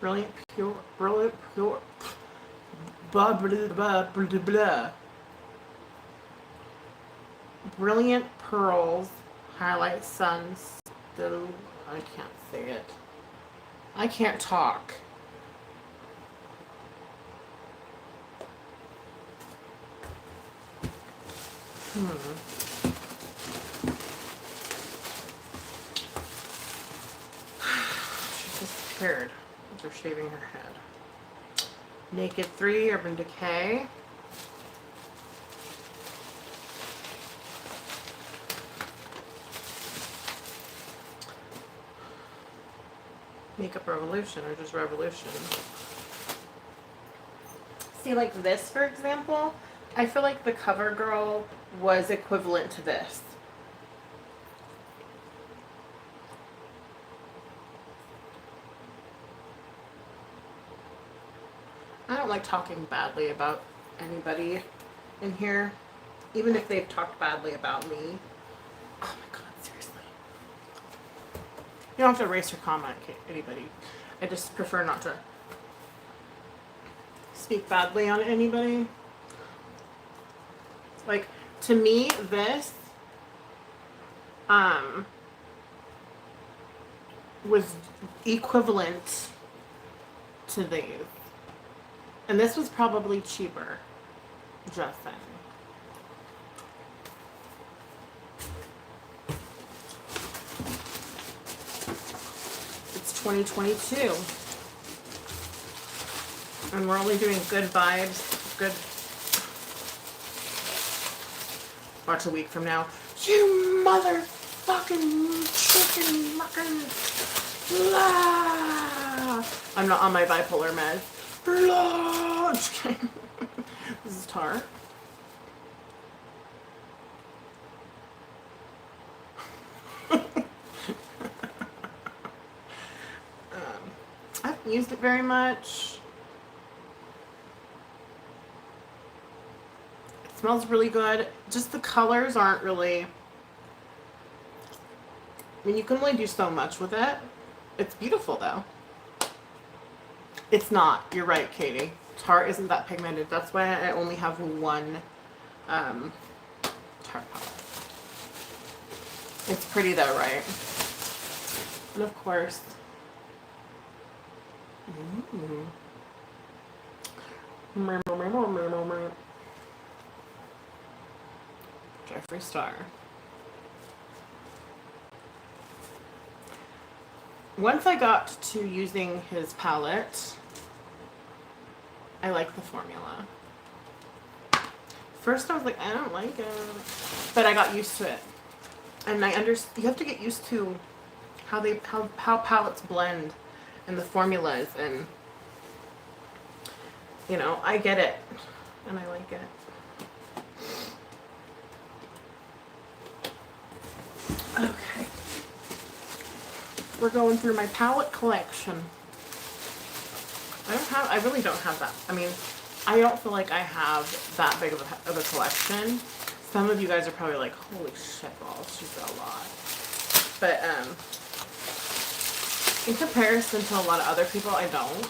Brilliant Pure, blah, blah, blah, blah, blah. Brilliant Pearls, Highlight Suns. I can't say it. I can't talk. She disappeared after shaving her head. Naked 3, Urban Decay. Makeup Revolution, or just Revolution. See, like this, for example, I feel like the CoverGirl was equivalent to this. I don't like talking badly about anybody in here, even if they've talked badly about me. Oh my god, seriously. You don't have to erase your comment, anybody. I just prefer not to speak badly on anybody. Like, to me, this was equivalent to these. And this was probably cheaper. Just saying. It's 2022. And we're only doing good vibes, good. Watch a week from now. You motherfucking chicken muckin'. Blah. I'm not on my bipolar meds. Blah. Just kidding. This is Tar. I haven't used it very much. It smells really good. Just the colors aren't really... I mean, you can only do so much with it. It's beautiful, though. It's not. You're right, Katie. Tarte isn't that pigmented. That's why I only have one Tarte palette. It's pretty, though, right? And, of course... Jeffree Star. Once I got to using his palette, I like the formula. First I was like, I don't like it. But I got used to it. And you have to get used to how palettes blend and the formulas, and you know, I get it and I like it. Okay. We're going through my palette collection. I really don't have that. I mean, I don't feel like I have that big of a collection. Some of you guys are probably like, holy shit balls, she's got a lot. But in comparison to a lot of other people, I don't.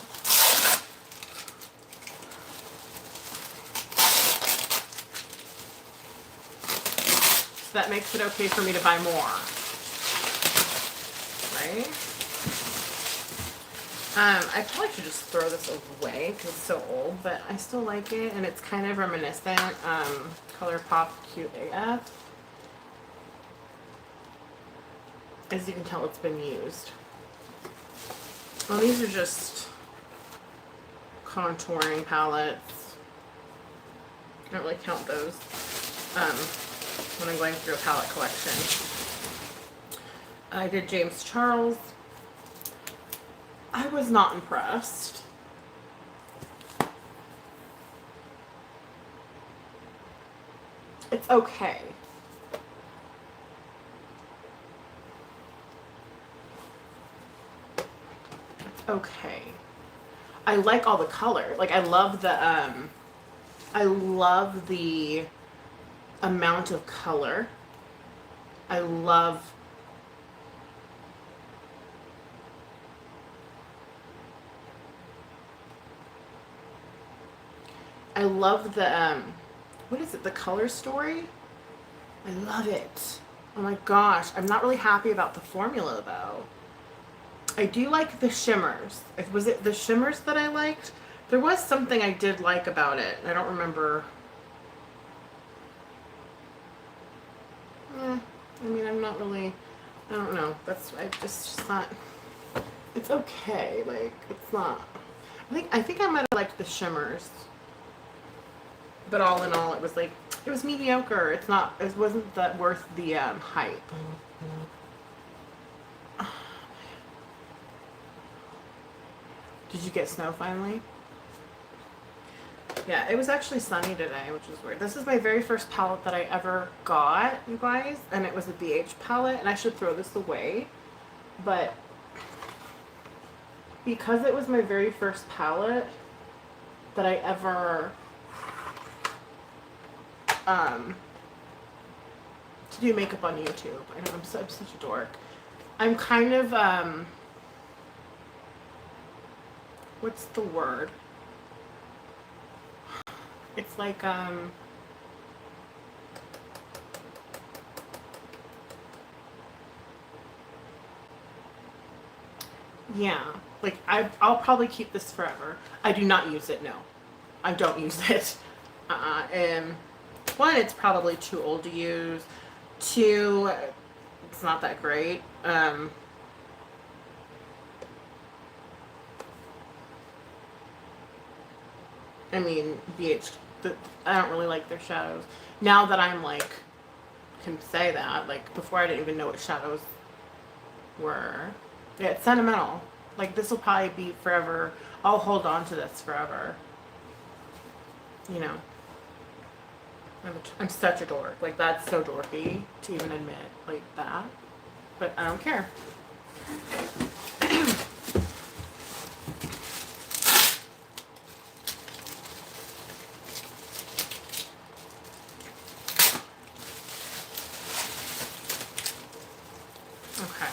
So that makes it okay for me to buy more. Right? I probably should just throw this away because it's so old, but I still like it, and it's kind of reminiscent. ColourPop Cute AF. As you can tell, it's been used. Well, these are just contouring palettes. I don't really count those when I'm going through a palette collection. I did James Charles. I was not impressed. It's okay. It's okay. I like all the color. Like, I love the amount of color. I love the, what is it, the color story? I love it. Oh my gosh. I'm not really happy about the formula, though. I do like the shimmers. Was it the shimmers that I liked? There was something I did like about it. I don't remember. I mean, I'm not really, I don't know. Just not, it's okay. Like, it's not, I think I might have liked the shimmers. But all in all, it was like, it was mediocre. It wasn't that worth the hype. Did you get snow finally? Yeah, it was actually sunny today, which was weird. This is my very first palette that I ever got, you guys. And it was a BH palette, and I should throw this away. But because it was my very first palette that I ever to do makeup on YouTube. I know I'm such a dork. I'm kind of what's the word? It's like yeah, like I'll probably keep this forever. I do not use it. No, I don't use it. And one, it's probably too old to use. Two, it's not that great. I mean, I don't really like their shadows. Now that I'm like, can say that, like, before I didn't even know what shadows were. Yeah, it's sentimental. Like, this will probably be forever. I'll hold on to this forever. You know. I'm such a dork. Like, that's so dorky to even admit, like, that. But I don't care. Okay.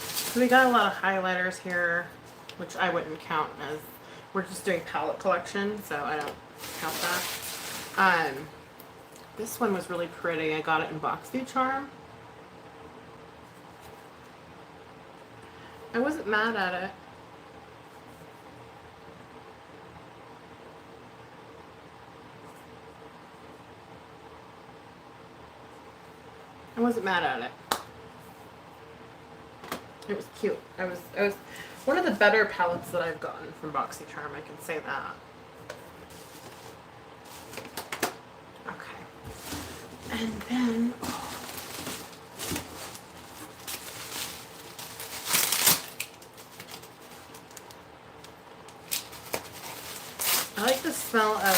So we got a lot of highlighters here, which I wouldn't count as, we're just doing palette collection, so I don't count that. This one was really pretty. I got it in BoxyCharm. I wasn't mad at it. I wasn't mad at it. It was cute. I was one of the better palettes that I've gotten from BoxyCharm, I can say that. Okay. And then I like the smell of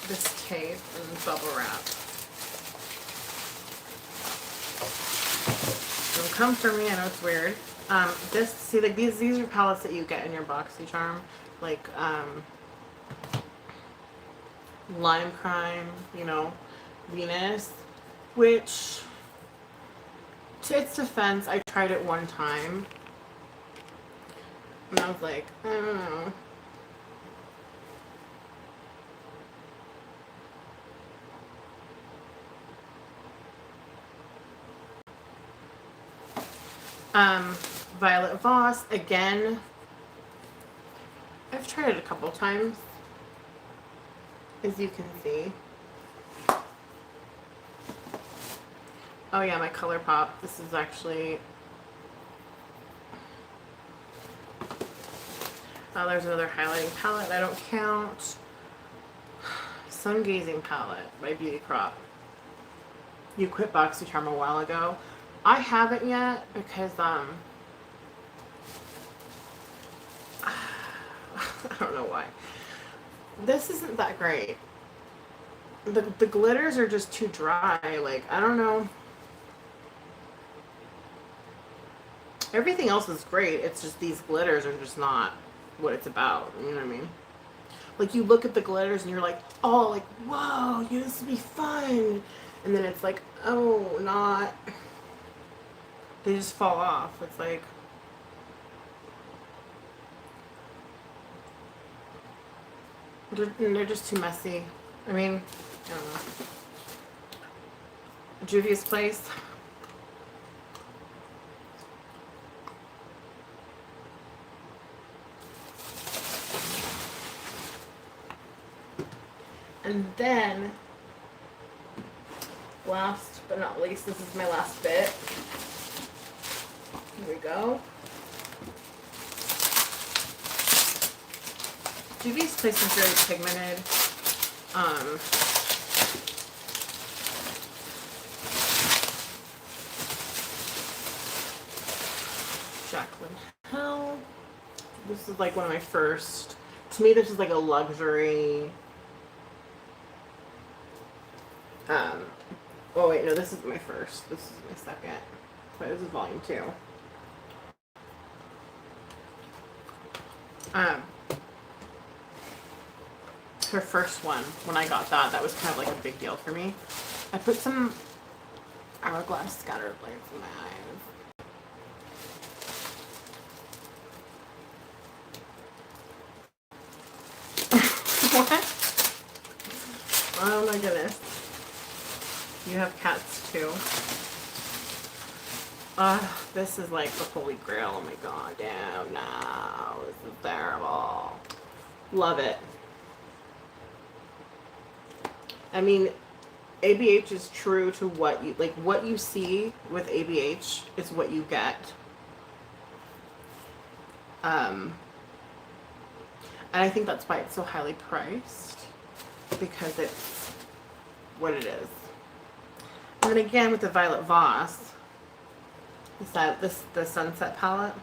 this tape and bubble wrap. Don't come for me, I know it's weird. Like these are palettes that you get in your BoxyCharm, like Lime Crime, you know, Venus, which, to its defense, I tried it one time, and I was like, I don't know. Violet Voss, again, I've tried it a couple times, as you can see. Oh yeah, my ColourPop. This is actually, there's another highlighting palette I don't count. Sun Gazing palette by Beauty Crop. You quit BoxyCharm a while ago. I haven't yet because I don't know why. This isn't that great. The glitters are just too dry. Like, I don't know. Everything else is great. It's just these glitters are just not what it's about. You know what I mean? Like, you look at the glitters and you're like, oh, like, whoa, this would be fun. And then it's like, oh, not. They just fall off. It's like, they're just too messy. I mean, I don't know. Juvia's Place. And then, last but not least, this is my last bit. Here we go. Juvia's Place is very pigmented. Jacqueline Hill. This is like one of my first. To me, this is like a luxury. Oh wait, no, this is my first. This is my second. But this is volume 2. Her first one, when I got that was kind of like a big deal for me. I put some Hourglass Scattered Lights in my eyes. What? Oh my goodness. You have cats too. This is like the holy grail. Oh my god, damn, no. This is terrible. Love it. I mean, ABH is true to what you see with ABH is what you get. And I think that's why it's so highly priced, because it's what it is. And then again with the Violet Voss, is that the Sunset palette.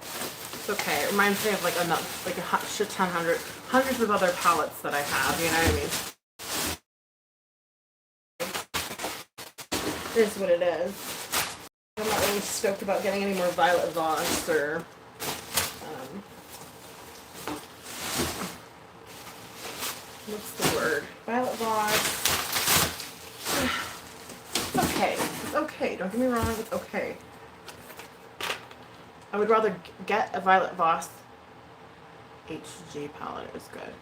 It's okay. It reminds me of like a shit ton hundreds of other palettes that I have, you know what I mean? It is what it is. I'm not really stoked about getting any more Violet Voss or what's the word? Violet Voss. It's okay. It's okay. Don't get me wrong. It's okay. I would rather get a Violet Voss HG palette. It was good.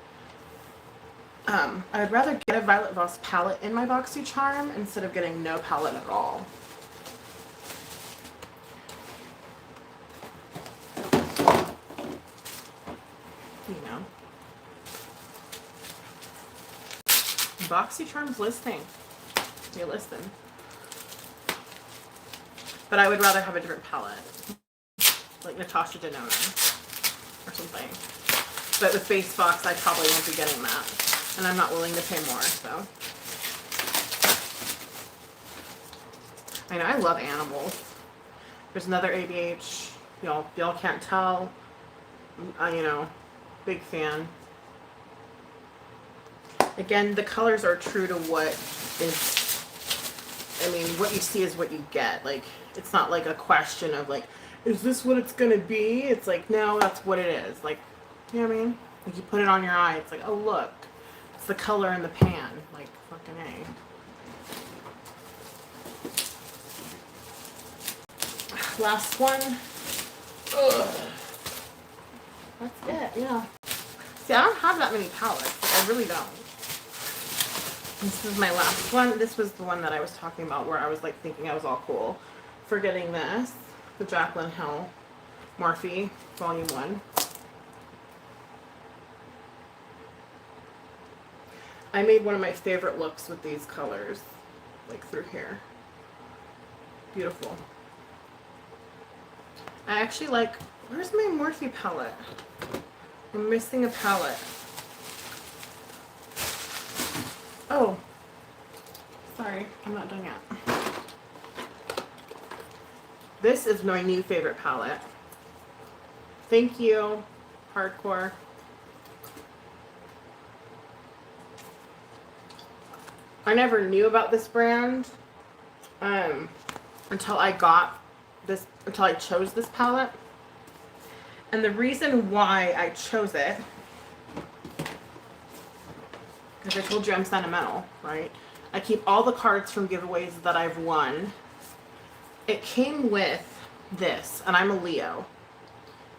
I would rather get a Violet Voss palette in my BoxyCharm instead of getting no palette at all. You know. BoxyCharm's listing. You listen. But I would rather have a different palette. Like Natasha Denona or something. But with Base Box, I probably won't be getting that. And I'm not willing to pay more, so. I know, I love animals. There's another ABH. Y'all can't tell. You know, big fan. Again, the colors are true to what is, I mean, what you see is what you get. Like, it's not like a question of like, is this what it's gonna be? It's like, no, that's what it is. Like, you know what I mean? Like, you put it on your eye, it's like, oh look, it's the color in the pan. Like, fucking A. Last one. Ugh. That's it, yeah. See, I don't have that many palettes. Like, I really don't. This is my last one. This was the one that I was talking about where I was like thinking I was all cool for getting this. The Jaclyn Hill Morphe Volume 1. I made one of my favorite looks with these colors, like through here. Beautiful. I actually like, where's my Morphe palette? I'm missing a palette. Oh, sorry, I'm not done yet. This is my new favorite palette. Thank you, Hardcore. I never knew about this brand until I chose this palette. And the reason why I chose it, because I told you I'm sentimental, right? I keep all the cards from giveaways that I've won. It came with this, and I'm a Leo.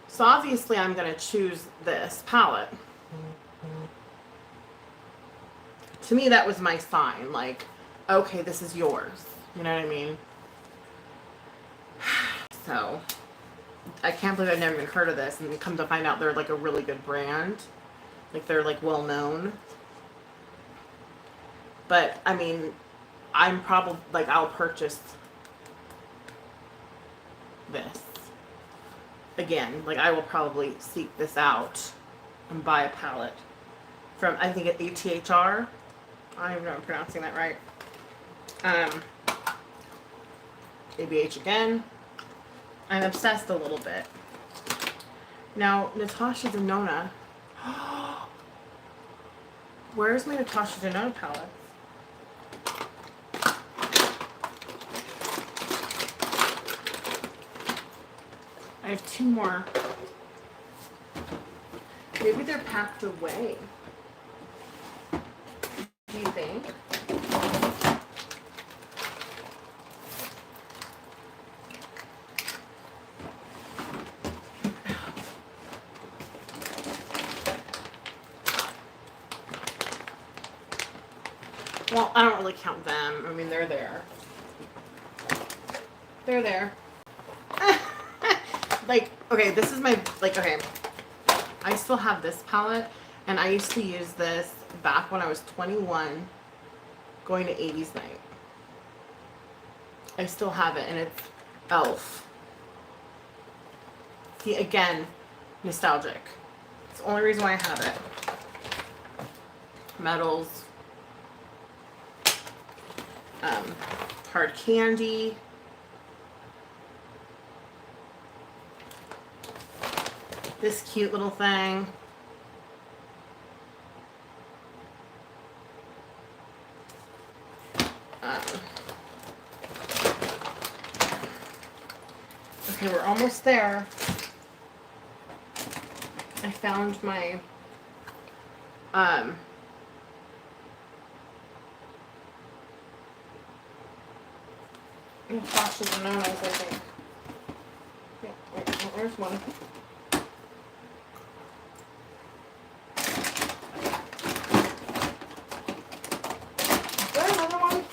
So obviously I'm going to choose this palette. To me, that was my sign. Like, okay, this is yours. You know what I mean? So, I can't believe I've never even heard of this. And come to find out they're like a really good brand. Like, they're like well known. But, I mean, I'm probably, like, I'll purchase this. Again, like, I will probably seek this out and buy a palette from, I think, at ATHR. I don't even know if I'm pronouncing that right. ABH again. I'm obsessed a little bit. Now, Natasha Denona. Where's my Natasha Denona palette? I have two more. Maybe they're packed away. Do you think? Well, I don't really count them. I mean, they're there. They're there. Like, okay, this is my, like, okay. I still have this palette, and I used to use this back when I was 21, going to 80s night. I still have it, and it's Elf. See, again, nostalgic. It's the only reason why I have it. Metals. Hard candy. This cute little thing. Okay, we're almost there. I found my Natasha's bananas, I think. Yeah, wait, there's one. Is there another one?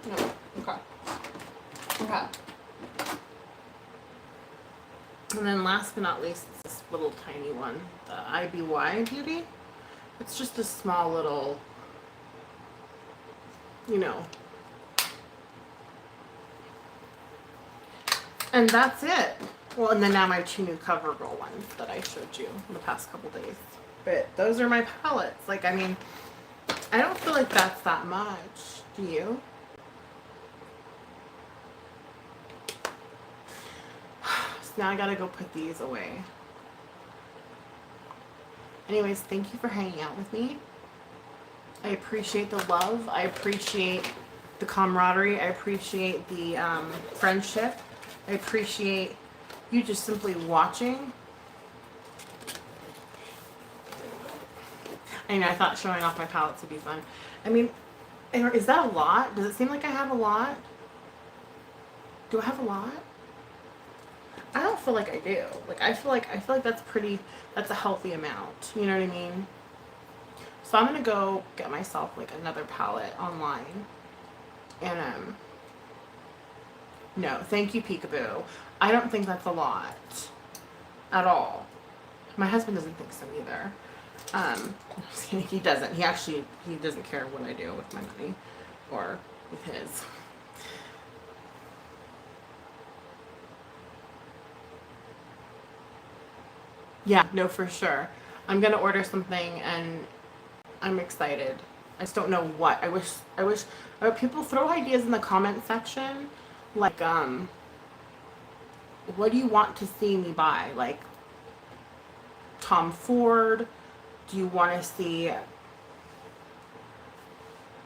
No. Okay. Okay. And then last but not least, this little tiny one, the IBY Beauty. It's just a small little, you know. And that's it. Well, and then now my 2 new CoverGirl ones that I showed you in the past couple days. But those are my palettes. Like, I mean, I don't feel like that's that much. Do you? So now I gotta go put these away. Anyways, thank you for hanging out with me. I appreciate the love. I appreciate the camaraderie. I appreciate the friendship. I appreciate you just simply watching. I know, I thought showing off my palettes would be fun. I mean, is that a lot? Does it seem like I have a lot? Do I have a lot? I don't feel like I do. Like I feel like that's a healthy amount. You know what I mean? So I'm gonna go get myself like another palette online. And no, thank you, Peekaboo. I don't think that's a lot at all. My husband doesn't think so either. He doesn't. He doesn't care what I do with my money or with his. Yeah, no, for sure. I'm gonna order something and I'm excited. I just don't know what. I wish people throw ideas in the comment section. Like, what do you want to see me buy? Like, Tom Ford? Do you want to see,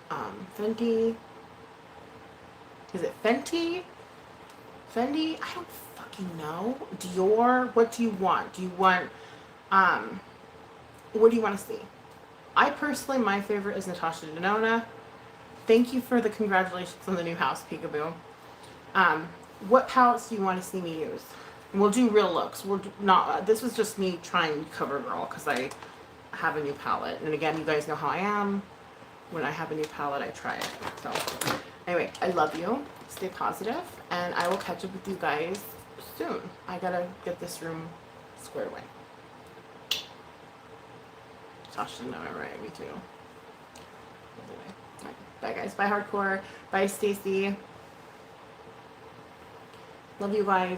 Fenty? Is it Fenty? Fendi? I don't fucking know. Dior? What do you want? Do you want, what do you want to see? I personally, my favorite is Natasha Denona. Thank you for the congratulations on the new house, Peekaboo. What palettes do you want to see me use? We'll do real looks. We'll do not. This was just me trying CoverGirl because I have a new palette. And again, you guys know how I am. When I have a new palette, I try it. So anyway, I love you. Stay positive, and I will catch up with you guys soon. I gotta get this room squared away. Josh didn't know I right. Me too. Right. Bye guys. Bye Hardcore. Bye Stacy. Love you guys.